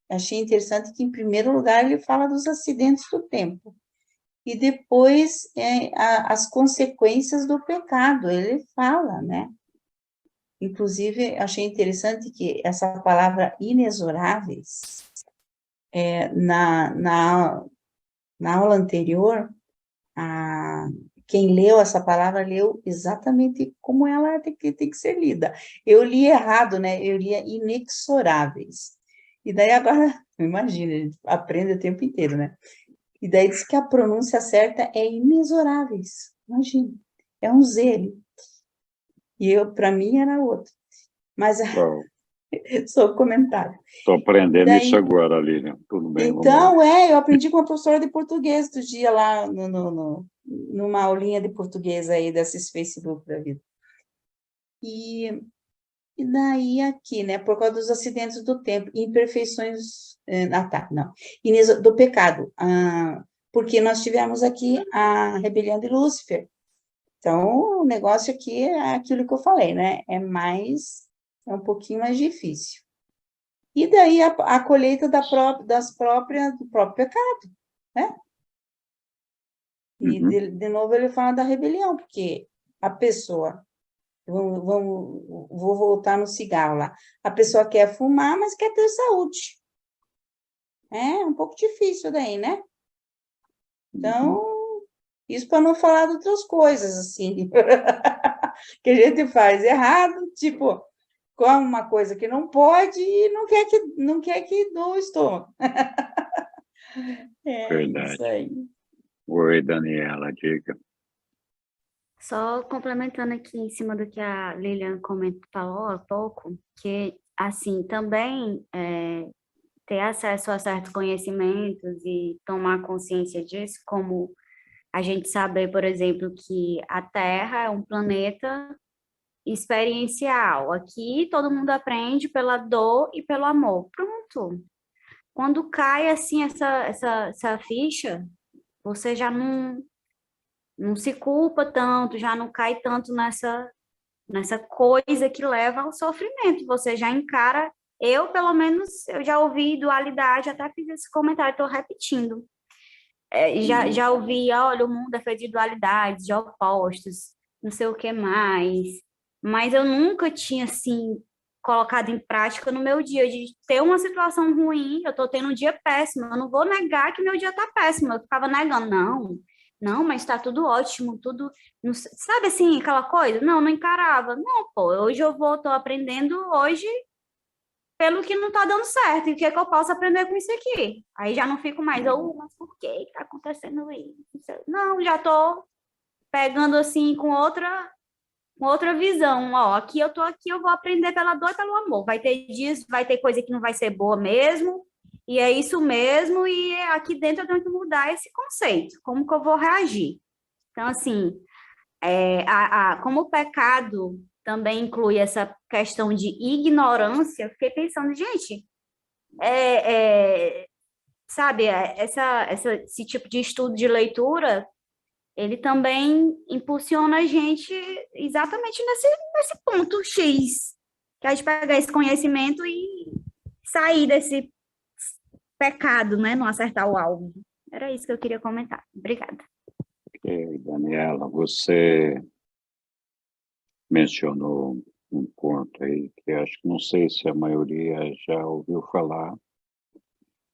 achei interessante que, em primeiro lugar, ele fala dos acidentes do tempo. E depois, as consequências do pecado, ele fala, né? Inclusive, achei interessante que essa palavra inexoráveis, na aula anterior, quem leu essa palavra leu exatamente como ela tem que ser lida. Eu li errado, né? Eu lia inexoráveis. E daí agora, imagina, a gente aprende o tempo inteiro, né? E daí diz que a pronúncia certa é inexoráveis. Imagina, é um Z ali. E para mim era outro. Mas só o comentário. Estou aprendendo isso agora, Lilian. Tudo bem, então, eu aprendi com uma professora de português do dia lá, numa aulinha de português aí, desses Facebook da vida. E daí aqui, né, por causa dos acidentes do tempo, imperfeições, do pecado, porque nós tivemos aqui a rebelião de Lúcifer. Então, o negócio aqui é aquilo que eu falei, né, é um pouquinho mais difícil. E daí a colheita do próprio pecado, né? E de novo ele fala da rebelião, porque a pessoa Vou voltar no cigarro lá. A pessoa quer fumar, mas quer ter saúde. É um pouco difícil daí, né? Então, isso para não falar de outras coisas, assim, que a gente faz errado, tipo, come uma coisa que não pode e não quer que doa o estômago. É isso Verdade. aí. Oi, Daniela, diga. Só complementando aqui em cima do que a Lilian falou há pouco, que, assim, também ter acesso a certos conhecimentos e tomar consciência disso, como a gente saber, por exemplo, que a Terra é um planeta experiencial. Aqui todo mundo aprende pela dor e pelo amor. Pronto. Quando cai, assim, essa ficha, você já não se culpa tanto, já não cai tanto nessa coisa que leva ao sofrimento. Você já encara, pelo menos, eu já ouvi dualidade, até fiz esse comentário, estou repetindo. Já ouvi, olha, o mundo é feito de dualidades, de opostos, não sei o que mais, mas eu nunca tinha, assim, colocado em prática no meu dia, de ter uma situação ruim, eu estou tendo um dia péssimo, eu não vou negar que meu dia está péssimo, eu ficava negando, não, mas está tudo ótimo, tudo, sabe assim, aquela coisa? Não encarava, não, pô, hoje estou aprendendo hoje pelo que não está dando certo, e o que é que eu posso aprender com isso aqui? Aí já não fico mais, mas por que está acontecendo isso? Não, já estou pegando assim com outra visão, ó, aqui eu vou aprender pela dor e pelo amor. Vai ter dias, vai ter coisa que não vai ser boa mesmo, e é isso mesmo, e aqui dentro eu tenho que mudar esse conceito, como que eu vou reagir? Então, assim, como o pecado também inclui essa questão de ignorância, eu fiquei pensando, gente, sabe, esse tipo de estudo de leitura, ele também impulsiona a gente exatamente nesse ponto X, que é de pegar esse conhecimento e sair desse pecado, né, não acertar o alvo. Era isso que eu queria comentar. Obrigada. Ok, Daniela, você mencionou um ponto aí que acho que não sei se a maioria já ouviu falar,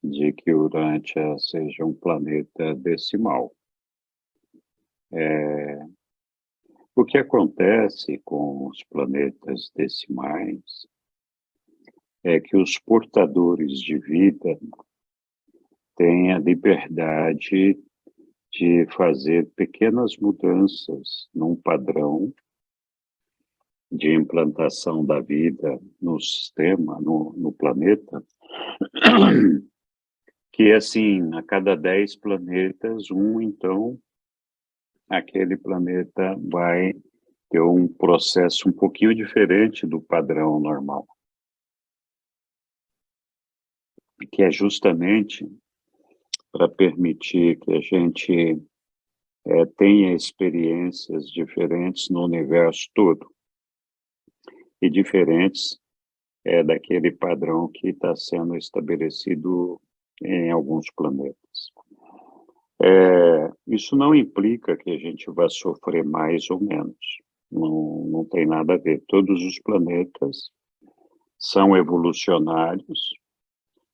de que Urântia seja um planeta decimal. O que acontece com os planetas decimais é que os portadores de vida têm a liberdade de fazer pequenas mudanças num padrão de implantação da vida no sistema, no planeta, que, assim, a cada 10 planetas, então, aquele planeta vai ter um processo um pouquinho diferente do padrão normal, que é justamente para permitir que a gente tenha experiências diferentes no universo todo, e diferentes daquele padrão que está sendo estabelecido em alguns planetas. Isso não implica que a gente vá sofrer mais ou menos, não tem nada a ver. Todos os planetas são evolucionários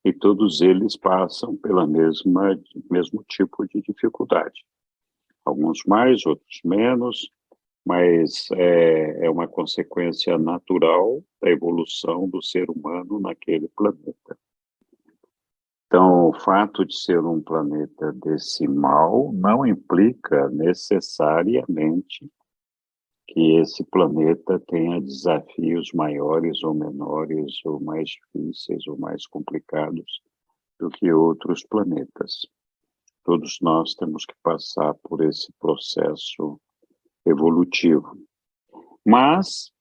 e todos eles passam pela mesmo tipo de dificuldade. Alguns mais, outros menos, mas é uma consequência natural da evolução do ser humano naquele planeta. Então, o fato de ser um planeta decimal não implica necessariamente que esse planeta tenha desafios maiores ou menores, ou mais difíceis ou mais complicados do que outros planetas. Todos nós temos que passar por esse processo evolutivo. Mas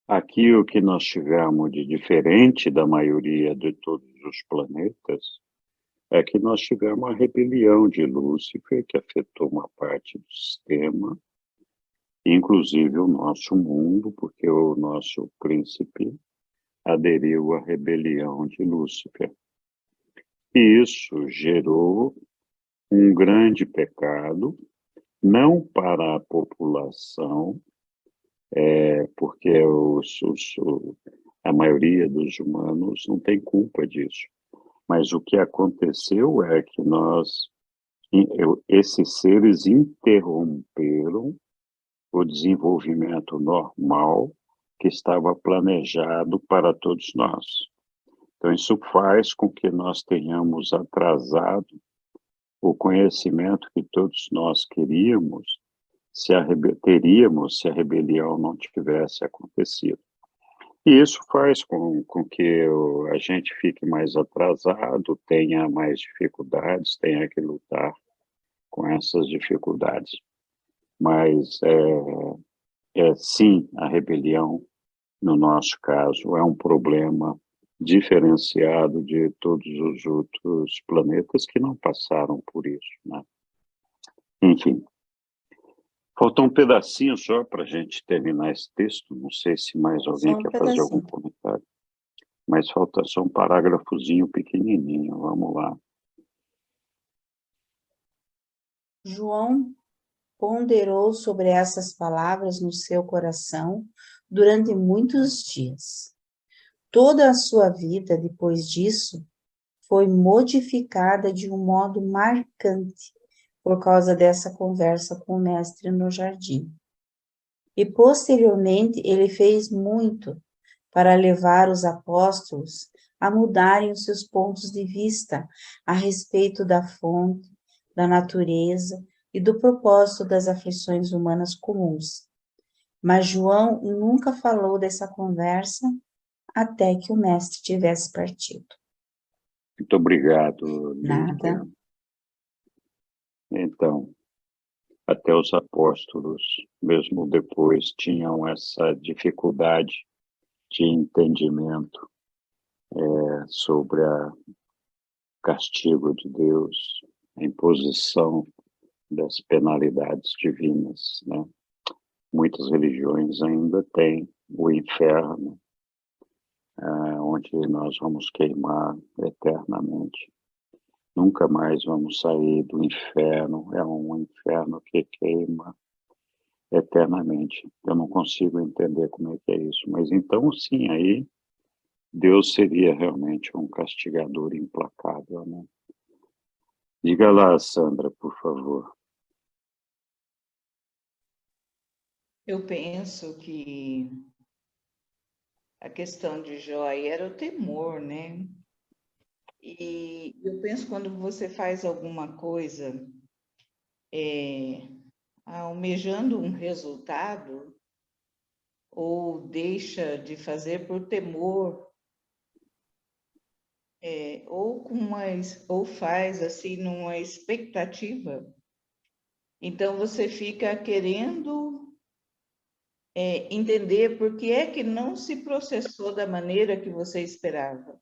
aqui o que nós tivemos de diferente da maioria de todos os planetas é que nós tivemos a rebelião de Lúcifer, que afetou uma parte do sistema, inclusive o nosso mundo, porque o nosso príncipe aderiu à rebelião de Lúcifer. E isso gerou um grande pecado, não para a população, porque a maioria dos humanos não tem culpa disso. Mas o que aconteceu é que esses seres interromperam o desenvolvimento normal que estava planejado para todos nós. Então, isso faz com que nós tenhamos atrasado o conhecimento que todos nós queríamos, teríamos se a rebelião não tivesse acontecido. E isso faz com que a gente fique mais atrasado, tenha mais dificuldades, tenha que lutar com essas dificuldades. Mas, sim, a rebelião, no nosso caso, é um problema diferenciado de todos os outros planetas que não passaram por isso, né? Enfim, faltou um pedacinho só para a gente terminar esse texto. Não sei se mais alguém quer fazer algum comentário, mas falta só um parágrafozinho pequenininho. Vamos lá. João ponderou sobre essas palavras no seu coração durante muitos dias. Toda a sua vida, depois disso, foi modificada de um modo marcante por causa dessa conversa com o mestre no jardim. E, posteriormente, ele fez muito para levar os apóstolos a mudarem os seus pontos de vista a respeito da fonte, da natureza e do propósito das aflições humanas comuns. Mas João nunca falou dessa conversa até que o mestre tivesse partido. Muito obrigado, Nada. Lívia. Então, até os apóstolos, mesmo depois, tinham essa dificuldade de entendimento sobre o castigo de Deus, a imposição das penalidades divinas, né? Muitas religiões ainda têm o inferno, onde nós vamos queimar eternamente. Nunca mais vamos sair do inferno, é um inferno que queima eternamente. Eu não consigo entender como é que é isso, mas então sim, aí Deus seria realmente um castigador implacável, né? Diga lá, Sandra, por favor. Eu penso que a questão de Jó aí era o temor, né? E eu penso quando você faz alguma coisa almejando um resultado, ou deixa de fazer por temor, ou faz assim numa expectativa, então você fica querendo entender por que é que não se processou da maneira que você esperava.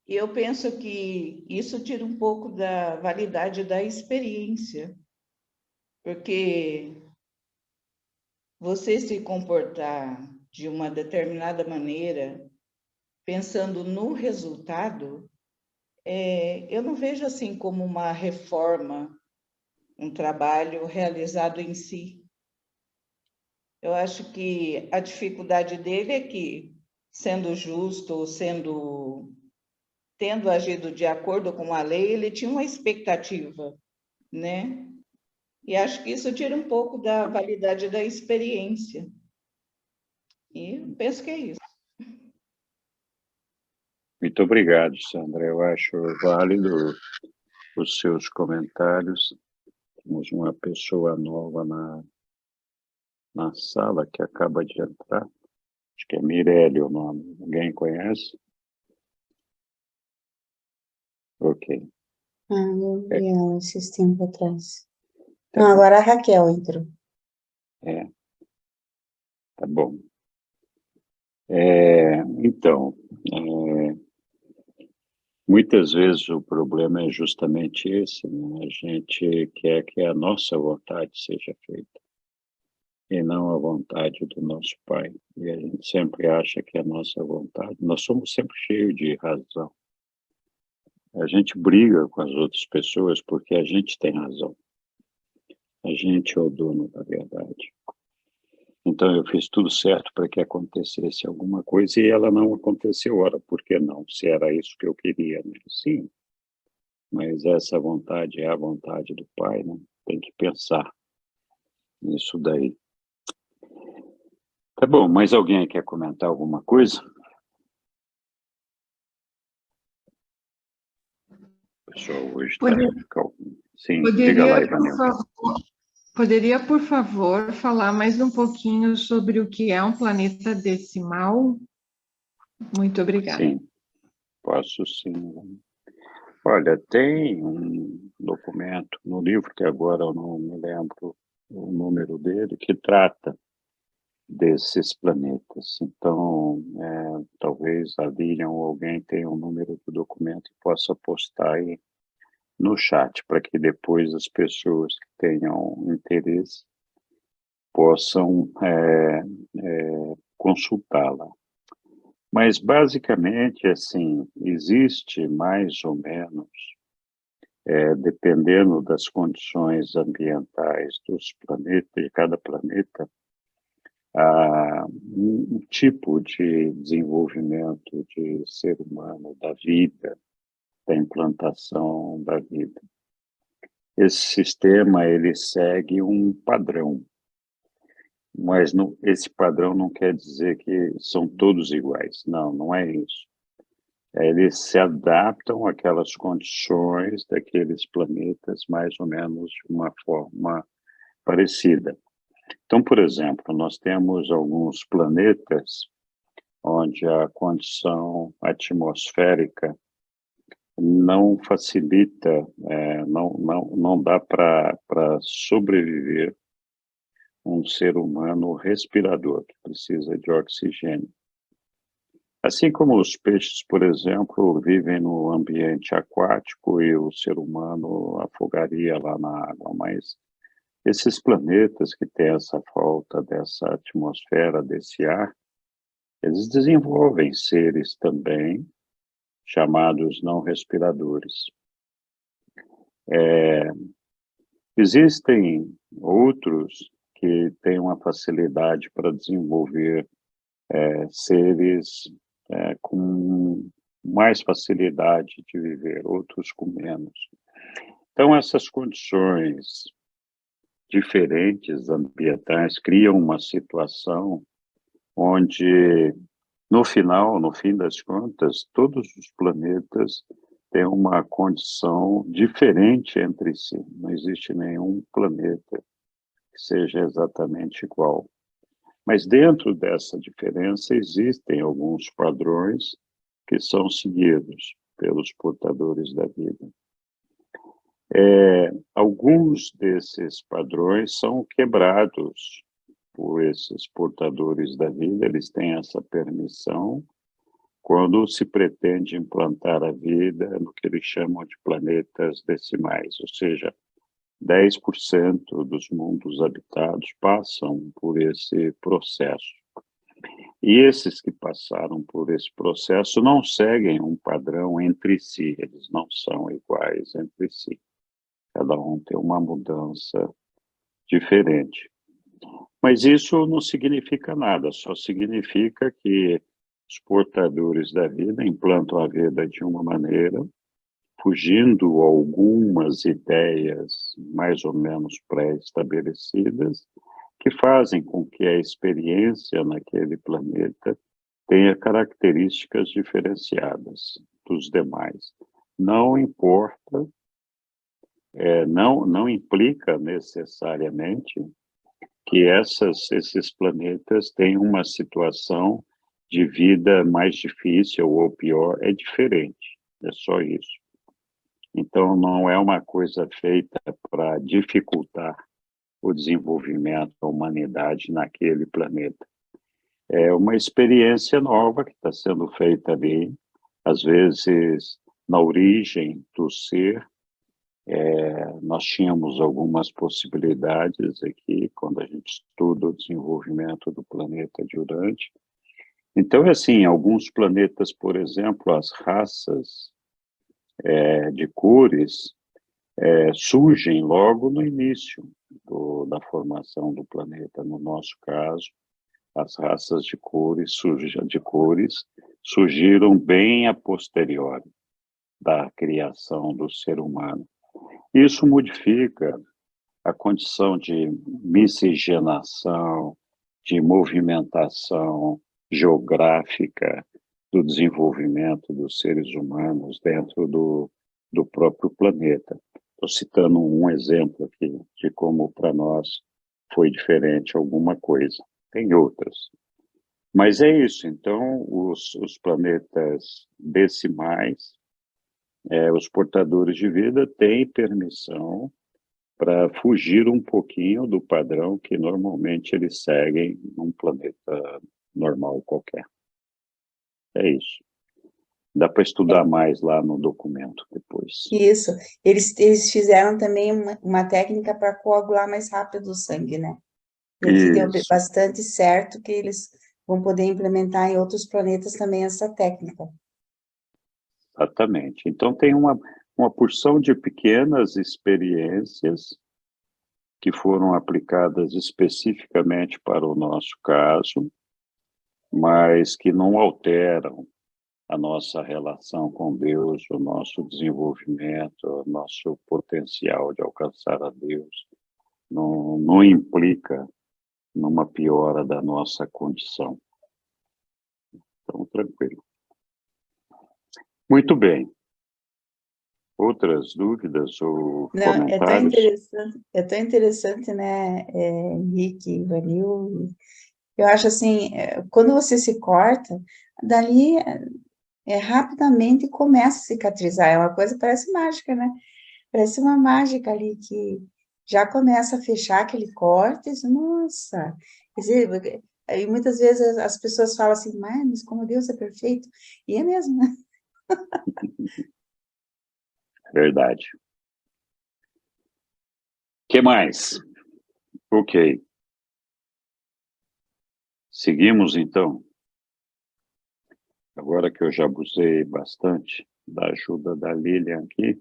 E eu penso que isso tira um pouco da validade da experiência, porque você se comportar de uma determinada maneira, pensando no resultado, eu não vejo assim como uma reforma, um trabalho realizado em si. Eu acho que a dificuldade dele é que, sendo justo, tendo agido de acordo com a lei, ele tinha uma expectativa, né? E acho que isso tira um pouco da validade da experiência. E penso que é isso. Muito obrigado, Sandra. Eu acho válido os seus comentários. Temos uma pessoa nova na sala que acaba de entrar. Acho que é Mirelle o nome. Alguém conhece? Ok. Eu vi ela esses tempos atrás. Não, agora a Raquel entrou. Tá bom. Então, muitas vezes o problema é justamente esse, né? A gente quer que a nossa vontade seja feita e não a vontade do nosso Pai. E a gente sempre acha que a nossa vontade... Nós somos sempre cheios de razão. A gente briga com as outras pessoas porque a gente tem razão. A gente é o dono da verdade. Então, eu fiz tudo certo para que acontecesse alguma coisa e ela não aconteceu. Ora, por que não? Se era isso que eu queria, né? Sim, mas essa vontade é a vontade do Pai, né? Tem que pensar nisso daí. Tá bom, mais alguém quer comentar alguma coisa? O pessoal hoje está calmo. Sim, diga lá, Ivanilda. Poderia, por favor, falar mais um pouquinho sobre o que é um planeta decimal? Muito obrigada. Sim, posso sim. Olha, tem um documento no livro, que agora eu não me lembro o número dele, que trata desses planetas. Então, talvez a Lilian ou alguém tenha o número do documento e possa postar aí no chat, para que depois as pessoas que tenham interesse possam consultá-la. Mas, basicamente, assim, existe mais ou menos, dependendo das condições ambientais dos planetas, de cada planeta, um tipo de desenvolvimento de ser humano, da vida, da implantação da vida. Esse sistema, ele segue um padrão, mas esse padrão não quer dizer que são todos iguais. Não, não é isso. Eles se adaptam àquelas condições daqueles planetas mais ou menos de uma forma parecida. Então, por exemplo, nós temos alguns planetas onde a condição atmosférica não facilita, não dá para sobreviver um ser humano respirador, que precisa de oxigênio. Assim como os peixes, por exemplo, vivem no ambiente aquático e o ser humano afogaria lá na água, mas esses planetas que têm essa falta dessa atmosfera, desse ar, eles desenvolvem seres também chamados não respiradores. Existem outros que têm uma facilidade para desenvolver seres com mais facilidade de viver, outros com menos. Então, essas condições diferentes ambientais criam uma situação onde, no fim das contas, todos os planetas têm uma condição diferente entre si. Não existe nenhum planeta que seja exatamente igual. Mas dentro dessa diferença existem alguns padrões que são seguidos pelos portadores da vida. Alguns desses padrões são quebrados por esses portadores da vida, eles têm essa permissão quando se pretende implantar a vida no que eles chamam de planetas decimais, ou seja, 10% dos mundos habitados passam por esse processo. E esses que passaram por esse processo não seguem um padrão entre si, eles não são iguais entre si. Cada um tem uma mudança diferente. Mas isso não significa nada, só significa que os portadores da vida implantam a vida de uma maneira, fugindo algumas ideias mais ou menos pré-estabelecidas, que fazem com que a experiência naquele planeta tenha características diferenciadas dos demais. Não importa, não implica necessariamente que esses planetas têm uma situação de vida mais difícil ou pior, é diferente, é só isso. Então, não é uma coisa feita para dificultar o desenvolvimento da humanidade naquele planeta. É uma experiência nova que está sendo feita ali, às vezes, na origem do ser. Nós tínhamos algumas possibilidades aqui, quando a gente estuda o desenvolvimento do planeta de Urântia. Então, assim, alguns planetas, por exemplo, as raças de cores surgem logo no início. da formação do planeta. No nosso caso, as raças de cores surgiram bem a posteriori da criação do ser humano. Isso modifica a condição de miscigenação, de movimentação geográfica do desenvolvimento dos seres humanos dentro do próprio planeta. Estou citando um exemplo aqui de como para nós foi diferente alguma coisa. Tem outras. Mas é isso, então, os planetas decimais, os portadores de vida têm permissão para fugir um pouquinho do padrão que normalmente eles seguem num planeta normal qualquer. É isso. Dá para estudar mais lá no documento depois. Isso. Eles fizeram também uma técnica para coagular mais rápido o sangue, né? E aqui deu Isso. bastante certo que eles vão poder implementar em outros planetas também essa técnica. Exatamente. Então, tem uma porção de pequenas experiências que foram aplicadas especificamente para o nosso caso, mas que não alteram a nossa relação com Deus, o nosso desenvolvimento, o nosso potencial de alcançar a Deus. Não implica numa piora da nossa condição. Então, tranquilo. Muito bem. Outras dúvidas ou comentários? É tão interessante, né, Henrique, Ivanil. Eu acho assim, quando você se corta, dali rapidamente começa a cicatrizar. É uma coisa, parece mágica, né? Parece uma mágica ali que já começa a fechar aquele corte. Nossa! Quer dizer, aí muitas vezes as pessoas falam assim, mas como Deus é perfeito. E é mesmo, né? Verdade. O que mais? Ok. Seguimos, então. Agora que eu já abusei bastante da ajuda da Lilian aqui,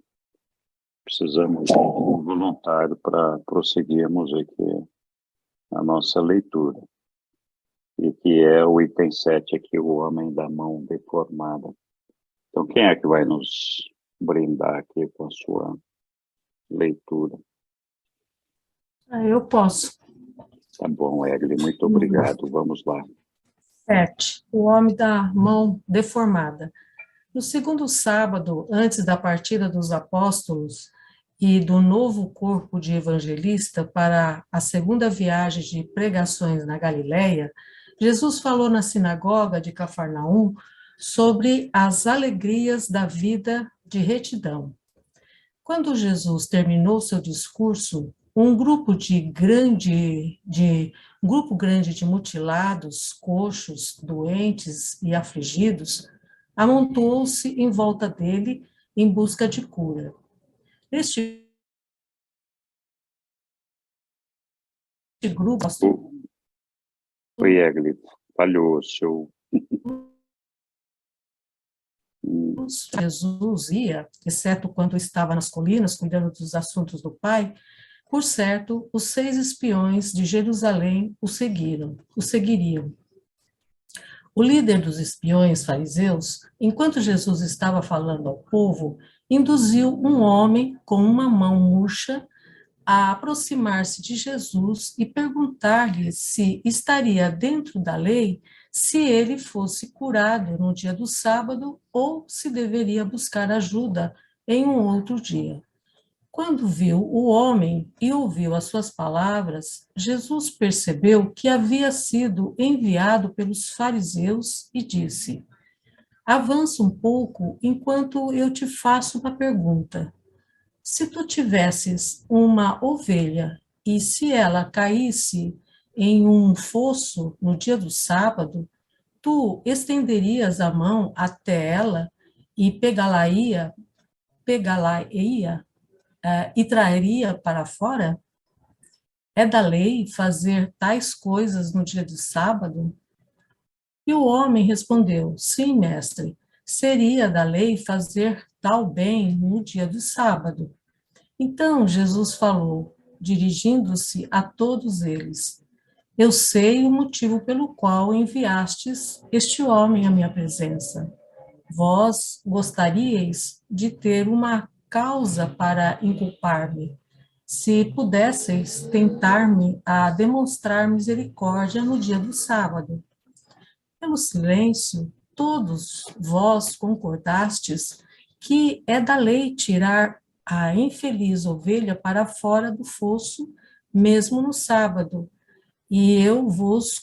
precisamos de um voluntário para prosseguirmos aqui a nossa leitura. E que é o item 7 aqui, o homem da mão deformada. Então, quem é que vai nos brindar aqui com a sua leitura? Eu posso. Tá bom, Egli, muito obrigado. Vamos lá. 7. O homem da mão deformada. No segundo sábado, antes da partida dos apóstolos e do novo corpo de evangelista para a segunda viagem de pregações na Galileia, Jesus falou na sinagoga de Cafarnaum sobre as alegrias da vida de retidão. Quando Jesus terminou seu discurso, um grupo grande de mutilados, coxos, doentes e afligidos amontoou-se em volta dele em busca de cura. Este grupo... Oi, Egli, falhou o seu... Jesus ia, exceto quando estava nas colinas cuidando dos assuntos do Pai. Por certo, os 6 espiões de Jerusalém o seguiriam. O líder dos espiões fariseus, enquanto Jesus estava falando ao povo, induziu um homem com uma mão murcha a aproximar-se de Jesus e perguntar-lhe se estaria dentro da lei se ele fosse curado no dia do sábado ou se deveria buscar ajuda em um outro dia. Quando viu o homem e ouviu as suas palavras, Jesus percebeu que havia sido enviado pelos fariseus e disse: avança um pouco enquanto eu te faço uma pergunta. Se tu tivesses uma ovelha e se ela caísse em um fosso no dia do sábado, tu estenderias a mão até ela e pegá-la-ia e traria para fora? É da lei fazer tais coisas no dia de sábado? E o homem respondeu: sim, mestre, seria da lei fazer tal bem no dia do sábado. Então Jesus falou: dirigindo-se a todos eles: eu sei o motivo pelo qual enviastes este homem à minha presença. Vós gostaríeis de ter uma causa para inculpar-me. Se pudesseis tentar-me a demonstrar misericórdia no dia do sábado. Pelo silêncio, todos vós concordastes que é da lei tirar a infeliz ovelha para fora do fosso, mesmo no sábado, e eu vos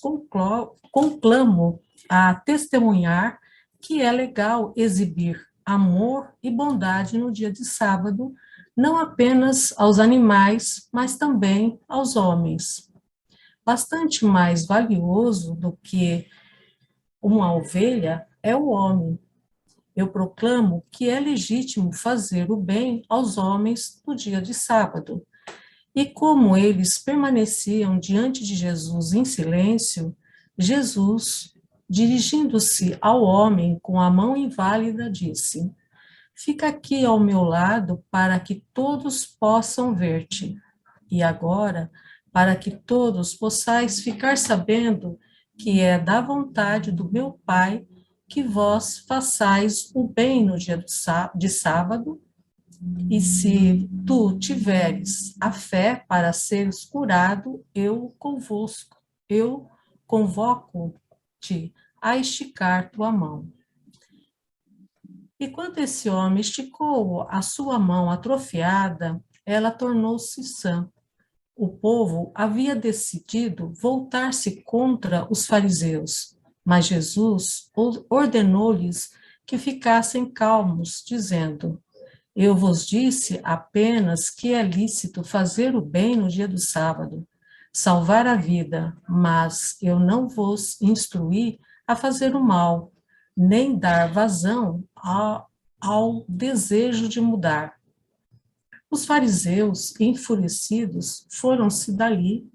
conclamo a testemunhar que é legal exibir amor e bondade no dia de sábado, não apenas aos animais, mas também aos homens. Bastante mais valioso do que uma ovelha é o homem. Eu proclamo que é legítimo fazer o bem aos homens no dia de sábado. E como eles permaneciam diante de Jesus em silêncio, Jesus, dirigindo-se ao homem com a mão inválida, disse: fica aqui ao meu lado para que todos possam ver-te. E agora, para que todos possais ficar sabendo que é da vontade do meu Pai que vós façais o bem no dia de sábado, e se tu tiveres a fé para seres curado, eu convoco-te a esticar tua mão. E quando esse homem esticou a sua mão atrofiada, ela tornou-se sã. O povo havia decidido voltar-se contra os fariseus, mas Jesus ordenou-lhes que ficassem calmos, dizendo: eu vos disse apenas que é lícito fazer o bem no dia do sábado, salvar a vida, mas eu não vos instruí a fazer o mal, nem dar vazão ao desejo de mudar. Os fariseus, enfurecidos, foram-se dali,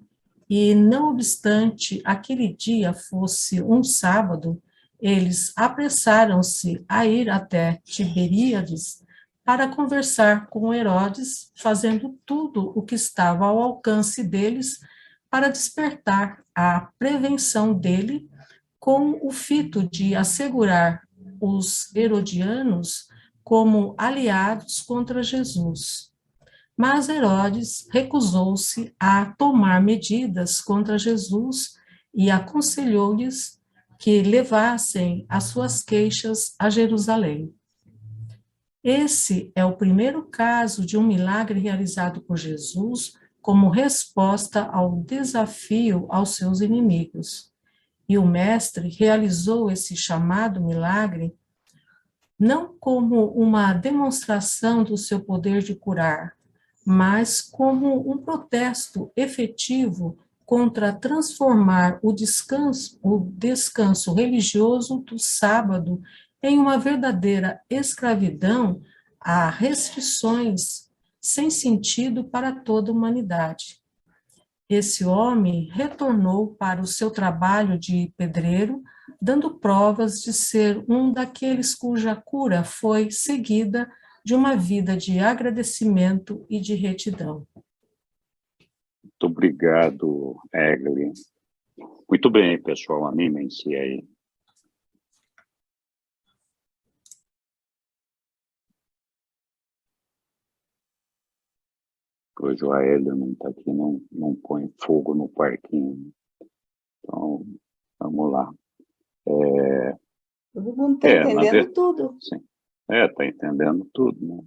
e, não obstante aquele dia fosse um sábado, eles apressaram-se a ir até Tiberíades para conversar com Herodes, fazendo tudo o que estava ao alcance deles para despertar a prevenção dele, com o fito de assegurar os herodianos como aliados contra Jesus. Mas Herodes recusou-se a tomar medidas contra Jesus e aconselhou-lhes que levassem as suas queixas a Jerusalém. Esse é o primeiro caso de um milagre realizado por Jesus como resposta ao desafio aos seus inimigos. E o mestre realizou esse chamado milagre não como uma demonstração do seu poder de curar, mas como um protesto efetivo contra transformar o descanso religioso do sábado em uma verdadeira escravidão a restrições sem sentido para toda a humanidade. Esse homem retornou para o seu trabalho de pedreiro, dando provas de ser um daqueles cuja cura foi seguida de uma vida de agradecimento e de retidão. Muito obrigado, Egli. Muito bem, pessoal, animem-se aí. Hoje o Aélio não está aqui, não põe fogo no parquinho. Então, vamos lá. Todo mundo está entendendo tudo. Sim, está entendendo tudo, né?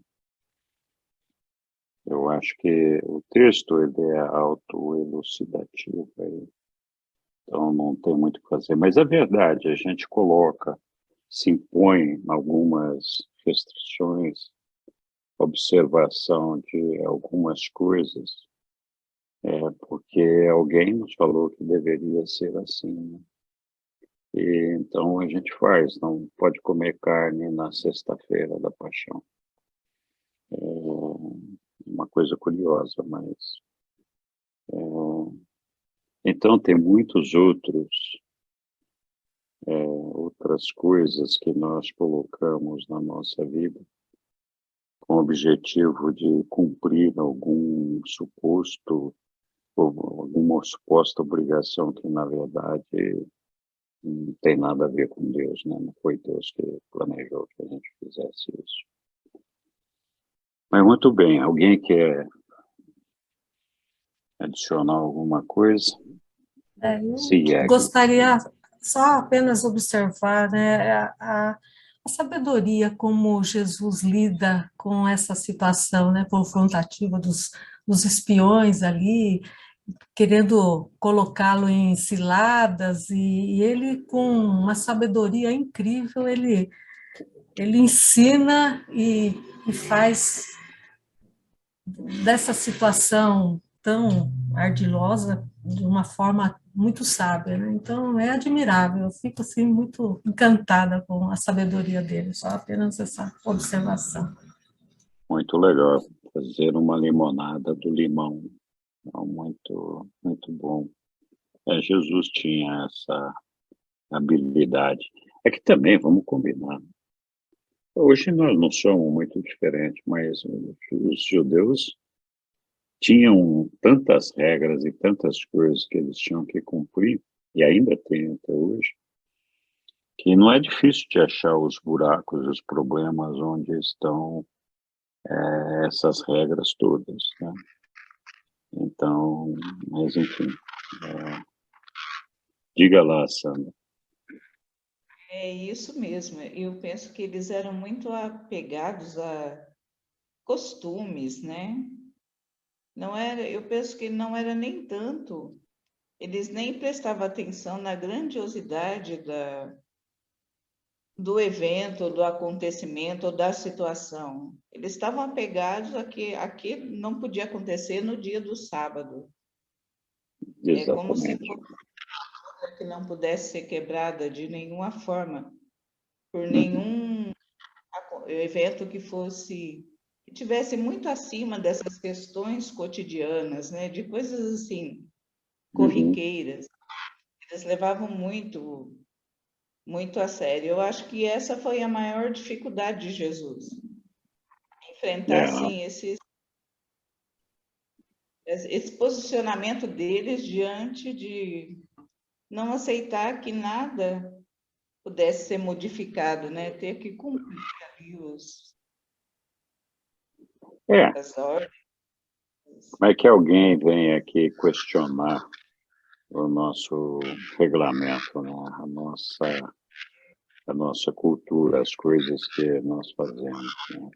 Eu acho que o texto ele é autoelucidativo, então não tem muito o que fazer. Mas é verdade, a gente se impõe algumas restrições, observação de algumas coisas, porque alguém nos falou que deveria ser assim, né? E então a gente faz, não pode comer carne na sexta-feira da Paixão. É uma coisa curiosa, mas... então tem muitos outras coisas que nós colocamos na nossa vida com o objetivo de cumprir algum suposto, ou alguma suposta obrigação que, na verdade, não tem nada a ver com Deus, né? Não foi Deus que planejou que a gente fizesse isso. Mas muito bem, alguém quer adicionar alguma coisa? Eu gostaria só apenas observar, né, a sabedoria como Jesus lida com essa situação, né, confrontativa dos espiões ali, querendo colocá-lo em ciladas, e ele, com uma sabedoria incrível, ele ensina e faz dessa situação tão ardilosa de uma forma muito sábia, né? Então, é admirável, eu fico assim muito encantada com a sabedoria dele, só apenas essa observação. Muito legal, fazer uma limonada do limão, muito, muito bom. Jesus tinha essa habilidade. É que também, vamos combinar, hoje nós não somos muito diferentes, mas os judeus tinham tantas regras e tantas coisas que eles tinham que cumprir, e ainda tem até hoje, que não é difícil de achar os buracos, os problemas onde estão essas regras todas, né? Então, mas enfim, diga lá, Sandra. É isso mesmo. Eu penso que eles eram muito apegados a costumes, né? Não era, eu penso que não era nem tanto, eles nem prestavam atenção na grandiosidade do evento, do acontecimento, ou da situação. Eles estavam apegados a que aquilo não podia acontecer no dia do sábado. É como se que não pudesse ser quebrada de nenhuma forma, por nenhum evento que fosse, que tivesse muito acima dessas questões cotidianas, né? De coisas assim, corriqueiras. Eles levavam muito, muito a sério. Eu acho que essa foi a maior dificuldade de Jesus. Enfrentar, assim, esse posicionamento deles diante de não aceitar que nada pudesse ser modificado, né? Ter que cumprir ali as ordens. Mas que alguém venha aqui questionar o nosso regulamento, né? a nossa cultura, as coisas que nós fazemos, né?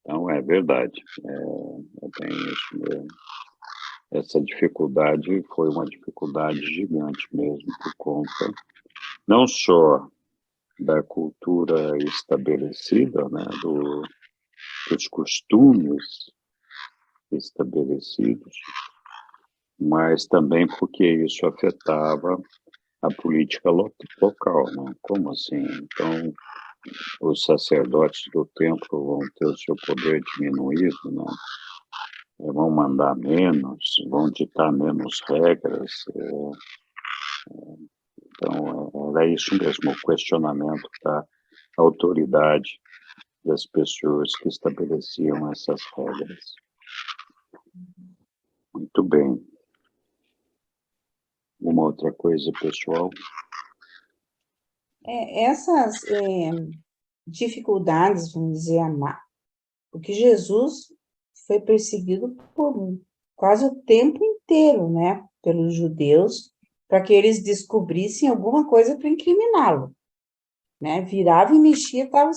Então, é verdade, é bem isso mesmo. Essa dificuldade foi uma dificuldade gigante mesmo, por conta não só da cultura estabelecida, né, dos costumes estabelecidos, mas também porque isso afetava a política local, né? Como assim? Então, os sacerdotes do templo vão ter o seu poder diminuído, né? Vão mandar menos, vão ditar menos regras. Então, era isso mesmo, o questionamento da autoridade das pessoas que estabeleciam essas regras. Muito bem. Uma outra coisa, pessoal? Essas dificuldades, vamos dizer, porque Jesus foi perseguido por quase o tempo inteiro, né, pelos judeus, para que eles descobrissem alguma coisa para incriminá-lo, né, virava e mexia, estavam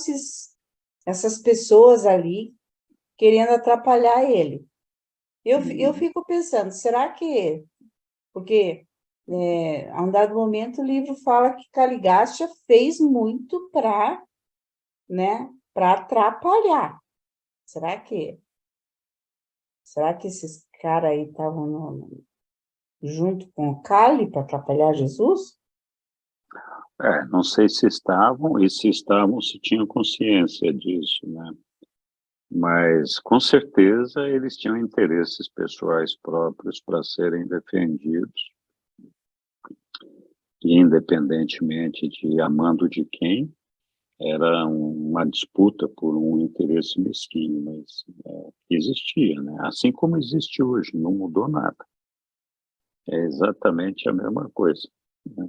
essas pessoas ali querendo atrapalhar ele. Eu fico pensando, será que... Porque, a um dado momento, o livro fala que Caligastia fez muito para, né, para atrapalhar. Será que esses caras aí estavam junto com o Cali para atrapalhar Jesus? Não sei se estavam, e se estavam, se tinham consciência disso, né? Mas, com certeza, eles tinham interesses pessoais próprios para serem defendidos, independentemente de amando de quem, era uma disputa por um interesse mesquinho, mas existia, né? Assim como existe hoje, não mudou nada. É exatamente a mesma coisa, né?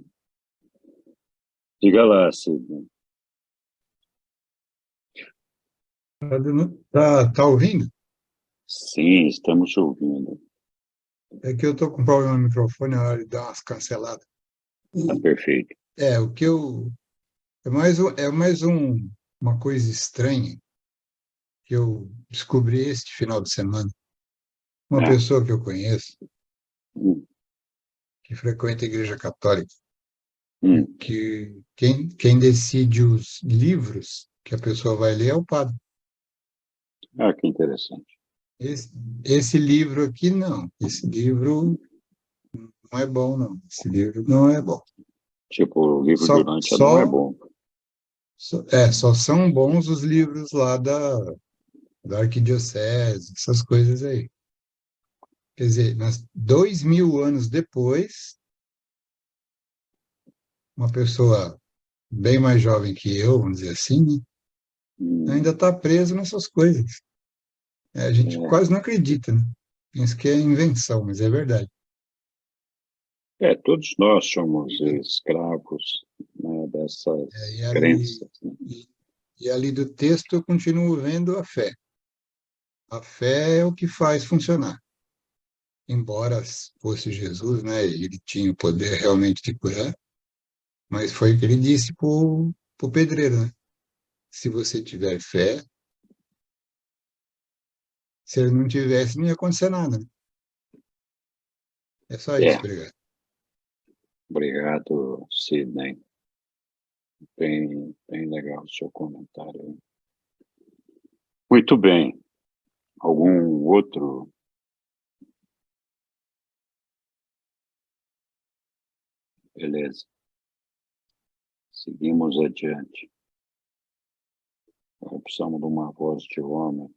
Diga lá, Sidney. Tá ouvindo? Sim, estamos ouvindo. É que eu estou com problema no microfone, a hora de dar umas canceladas. Tá perfeito. O que eu... uma coisa estranha que eu descobri este final de semana. Uma É. pessoa que eu conheço, Hum, que frequenta a Igreja Católica, hum. que quem decide os livros que a pessoa vai ler é o padre. Ah, que interessante. Esse livro aqui, não. Esse livro não é bom, não. Esse livro não é bom. Tipo, o livro de Só, Urântia não é só, bom. só são bons os livros lá da arquidiocese, essas coisas aí. Quer dizer, 2000 anos depois, uma pessoa bem mais jovem que eu, vamos dizer assim, né, ainda está preso nessas coisas. A gente quase não acredita, né? Pensa que é invenção, mas é verdade. Todos nós somos escravos, né, dessas E ali, crenças, né? e ali do texto eu continuo vendo a fé. A fé é o que faz funcionar. Embora fosse Jesus, né, ele tinha o poder realmente de curar, mas foi o que ele disse para o pedreiro, né? Se você tiver fé, se ele não tivesse, não ia acontecer nada, né? É só isso, É, obrigado. obrigado, Sidney. Bem legal o seu comentário. Muito bem. Algum outro? Beleza. Seguimos adiante. Precisamos de uma voz de homem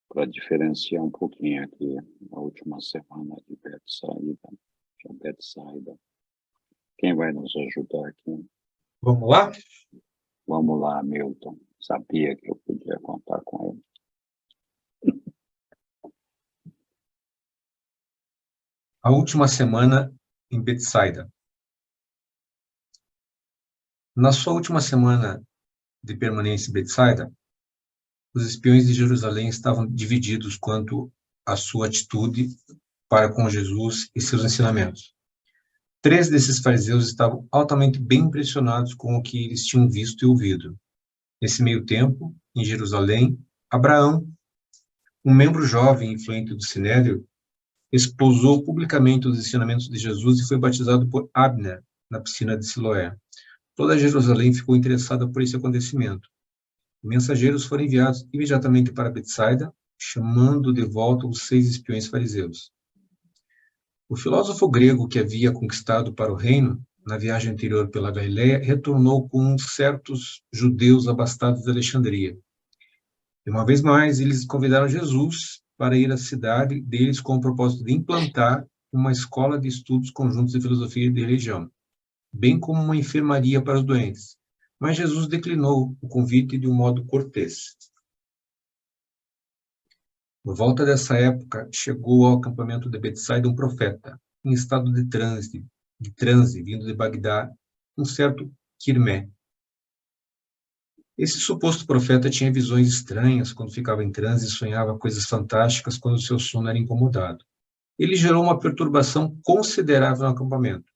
para diferenciar um pouquinho aqui a última semana de Betsaida. Quem vai nos ajudar aqui? Vamos lá? Vamos lá, Milton. Sabia que eu podia contar com ele. A última semana em Betsaida. Na sua última semana de permanência em Betsaida, os espiões de Jerusalém estavam divididos quanto à sua atitude para com Jesus e seus ensinamentos. 3 desses fariseus estavam altamente bem impressionados com o que eles tinham visto e ouvido. Nesse meio tempo, em Jerusalém, Abraão, um membro jovem e influente do Sinédrio, esposou publicamente os ensinamentos de Jesus e foi batizado por Abner na piscina de Siloé. Toda Jerusalém ficou interessada por esse acontecimento. Mensageiros foram enviados imediatamente para Betsaida, chamando de volta os 6 espiões fariseus. O filósofo grego que havia conquistado para o reino, na viagem anterior pela Galileia, retornou com certos judeus abastados de Alexandria. E uma vez mais, eles convidaram Jesus para ir à cidade deles com o propósito de implantar uma escola de estudos conjuntos de filosofia e de religião, bem como uma enfermaria para os doentes. Mas Jesus declinou o convite de um modo cortês. Por volta dessa época, chegou ao acampamento de Betsaida um profeta, em estado de transe, vindo de Bagdá, um certo Quirmé. Esse suposto profeta tinha visões estranhas quando ficava em transe e sonhava coisas fantásticas quando seu sono era incomodado. Ele gerou uma perturbação considerável no acampamento.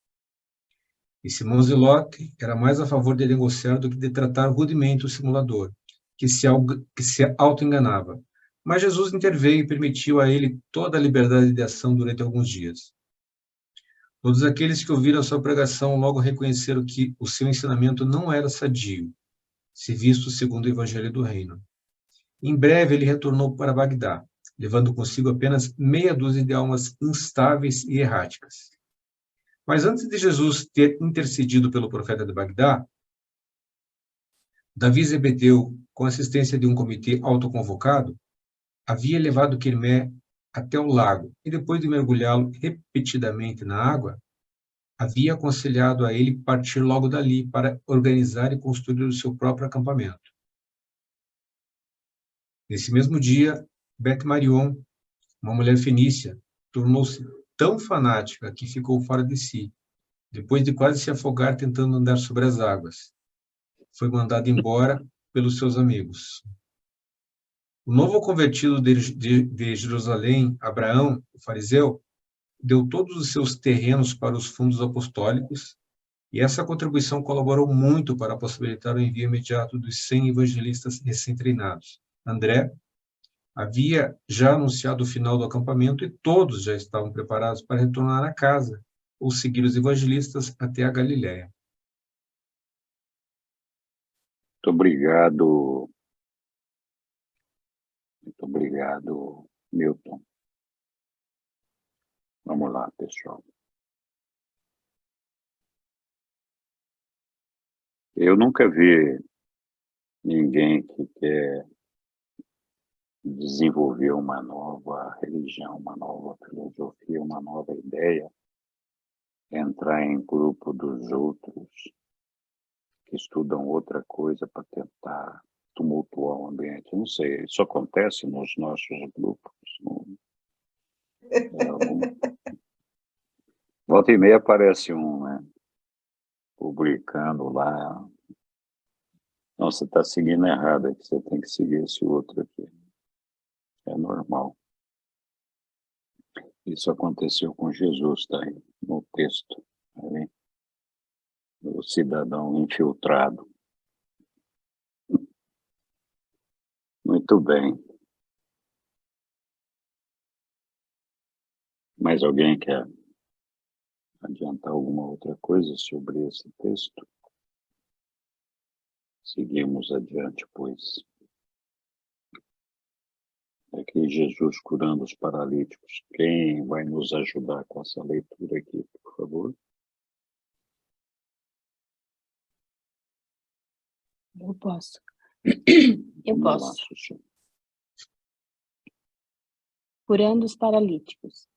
E Simão Zelote era mais a favor de negociar do que de tratar rudemente o simulador, que se auto-enganava. Mas Jesus interveio e permitiu a ele toda a liberdade de ação durante alguns dias. Todos aqueles que ouviram a sua pregação logo reconheceram que o seu ensinamento não era sadio, se visto segundo o evangelho do reino. Em breve ele retornou para Bagdá, levando consigo apenas meia dúzia de almas instáveis e erráticas. Mas antes de Jesus ter intercedido pelo profeta de Bagdá, Davi Zebedeu, com assistência de um comitê autoconvocado, havia levado Quirmé até o lago e depois de mergulhá-lo repetidamente na água, havia aconselhado a ele partir logo dali para organizar e construir o seu próprio acampamento. Nesse mesmo dia, Beth Marion, uma mulher fenícia, tornou-se tão fanática que ficou fora de si, depois de quase se afogar tentando andar sobre as águas. Foi mandada embora pelos seus amigos. O novo convertido de Jerusalém, Abraão, o fariseu, deu todos os seus terrenos para os fundos apostólicos, e essa contribuição colaborou muito para possibilitar o envio imediato dos 100 evangelistas recém-treinados. André havia já anunciado o final do acampamento e todos já estavam preparados para retornar a casa ou seguir os evangelistas até a Galiléia. Muito obrigado. Muito obrigado, Milton. Vamos lá, pessoal. Eu nunca vi ninguém que quer desenvolver uma nova religião, uma nova filosofia, uma nova ideia, entrar em grupo dos outros que estudam outra coisa para tentar tumultuar o ambiente. Eu não sei, isso acontece nos nossos grupos. Volta e meia aparece um, né, publicando lá. Não, você está seguindo errado, é que você tem que seguir esse outro aqui. É normal. Isso aconteceu com Jesus, está aí no texto. Tá aí? O cidadão infiltrado. Muito bem. Mais alguém quer adiantar alguma outra coisa sobre esse texto? Seguimos adiante, pois. Aqui Jesus curando os paralíticos. Quem vai nos ajudar com essa leitura aqui, por favor? Eu posso. Eu Vamos lá, posso. Sussu. Curando os paralíticos.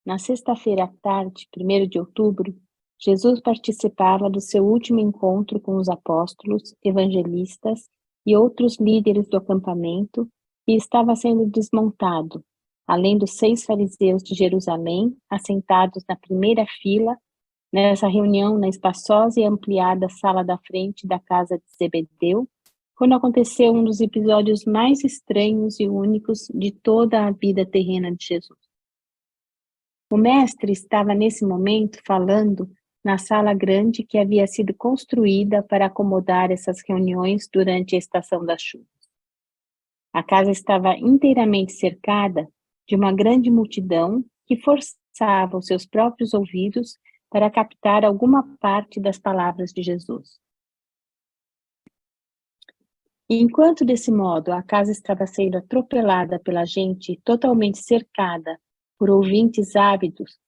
Na sexta-feira à tarde, 1º de outubro, Jesus participava do seu último encontro com os apóstolos, evangelistas e outros líderes do acampamento e estava sendo desmontado, além dos 6 fariseus de Jerusalém, assentados na primeira fila, nessa reunião na espaçosa e ampliada sala da frente da casa de Zebedeu, quando aconteceu um dos episódios mais estranhos e únicos de toda a vida terrena de Jesus. O mestre estava nesse momento falando na sala grande que havia sido construída para acomodar essas reuniões durante a estação das chuvas. A casa estava inteiramente cercada de uma grande multidão que forçava os seus próprios ouvidos para captar alguma parte das palavras de Jesus. E enquanto desse modo a casa estava sendo atropelada pela gente, totalmente cercada por ouvintes ávidos,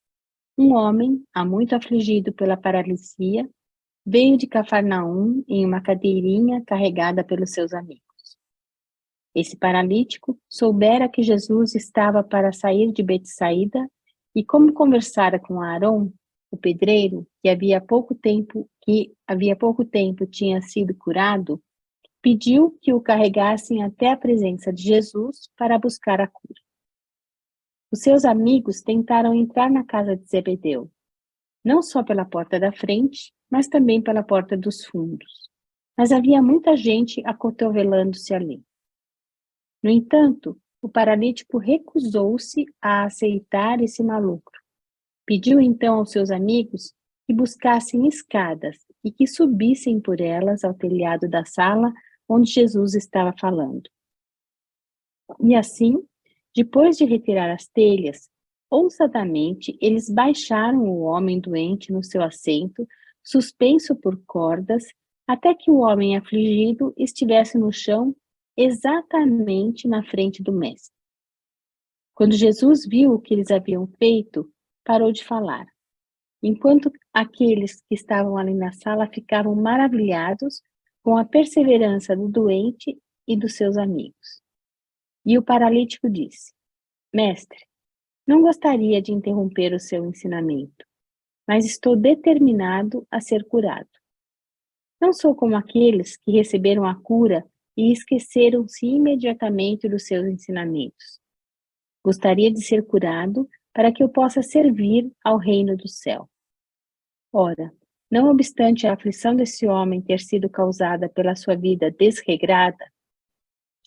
um homem, há muito afligido pela paralisia, veio de Cafarnaum em uma cadeirinha carregada pelos seus amigos. Esse paralítico soubera que Jesus estava para sair de Betsaída e, como conversara com Aarão, o pedreiro, que havia pouco tempo tinha sido curado, pediu que o carregassem até a presença de Jesus para buscar a cura. Os seus amigos tentaram entrar na casa de Zebedeu, não só pela porta da frente, mas também pela porta dos fundos. Mas havia muita gente acotovelando-se ali. No entanto, o paralítico recusou-se a aceitar esse malufro. Pediu então aos seus amigos que buscassem escadas e que subissem por elas ao telhado da sala onde Jesus estava falando. E assim, depois de retirar as telhas, ousadamente eles baixaram o homem doente no seu assento, suspenso por cordas, até que o homem afligido estivesse no chão exatamente na frente do mestre. Quando Jesus viu o que eles haviam feito, parou de falar, enquanto aqueles que estavam ali na sala ficavam maravilhados com a perseverança do doente e dos seus amigos. E o paralítico disse: Mestre, não gostaria de interromper o seu ensinamento, mas estou determinado a ser curado. Não sou como aqueles que receberam a cura e esqueceram-se imediatamente dos seus ensinamentos. Gostaria de ser curado para que eu possa servir ao reino do céu. Ora, não obstante a aflição desse homem ter sido causada pela sua vida desregrada,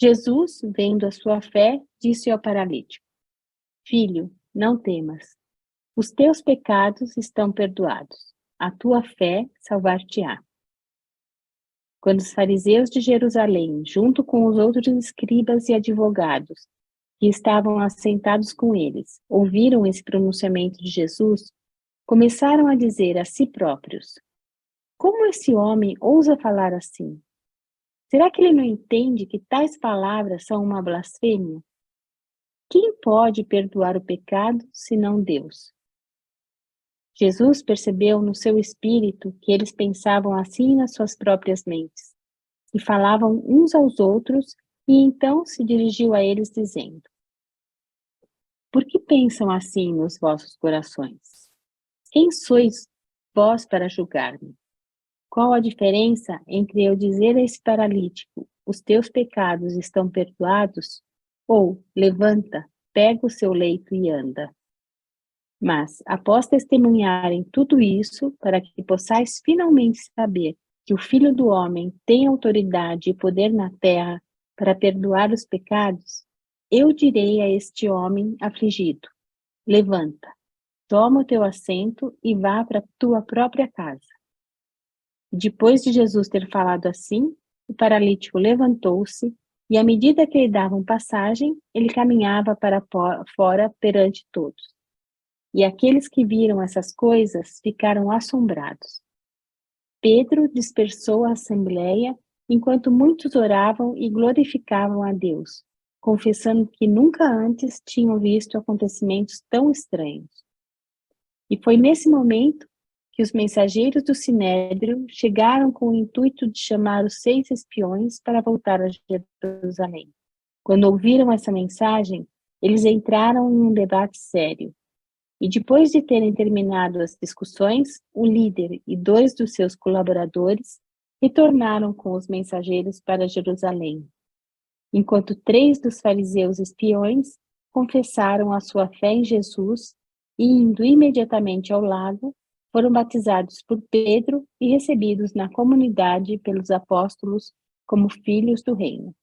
Jesus, vendo a sua fé, disse ao paralítico: Filho, não temas. Os teus pecados estão perdoados. A tua fé salvar-te-á. Quando os fariseus de Jerusalém, junto com os outros escribas e advogados, que estavam assentados com eles, ouviram esse pronunciamento de Jesus, começaram a dizer a si próprios: Como esse homem ousa falar assim? Será que ele não entende que tais palavras são uma blasfêmia? Quem pode perdoar o pecado, senão Deus? Jesus percebeu no seu espírito que eles pensavam assim nas suas próprias mentes, e falavam uns aos outros, e então se dirigiu a eles dizendo: Por que pensam assim nos vossos corações? Quem sois vós para julgar-me? Qual a diferença entre eu dizer a esse paralítico: os teus pecados estão perdoados, ou levanta, pega o seu leito e anda? Mas, após testemunharem tudo isso, para que possais finalmente saber que o Filho do Homem tem autoridade e poder na terra para perdoar os pecados, eu direi a este homem afligido: levanta, toma o teu assento e vá para a tua própria casa. Depois de Jesus ter falado assim, o paralítico levantou-se e, à medida que lhe davam passagem, ele caminhava para fora perante todos. E aqueles que viram essas coisas ficaram assombrados. Pedro dispersou a assembleia enquanto muitos oravam e glorificavam a Deus, confessando que nunca antes tinham visto acontecimentos tão estranhos. E foi nesse momento que os mensageiros do Sinédrio chegaram com o intuito de chamar os 6 espiões para voltar a Jerusalém. Quando ouviram essa mensagem, eles entraram em um debate sério. E depois de terem terminado as discussões, o líder e 2 dos seus colaboradores retornaram com os mensageiros para Jerusalém, enquanto 3 dos fariseus espiões confessaram a sua fé em Jesus e, indo imediatamente ao lago, foram batizados por Pedro e recebidos na comunidade pelos apóstolos como filhos do reino.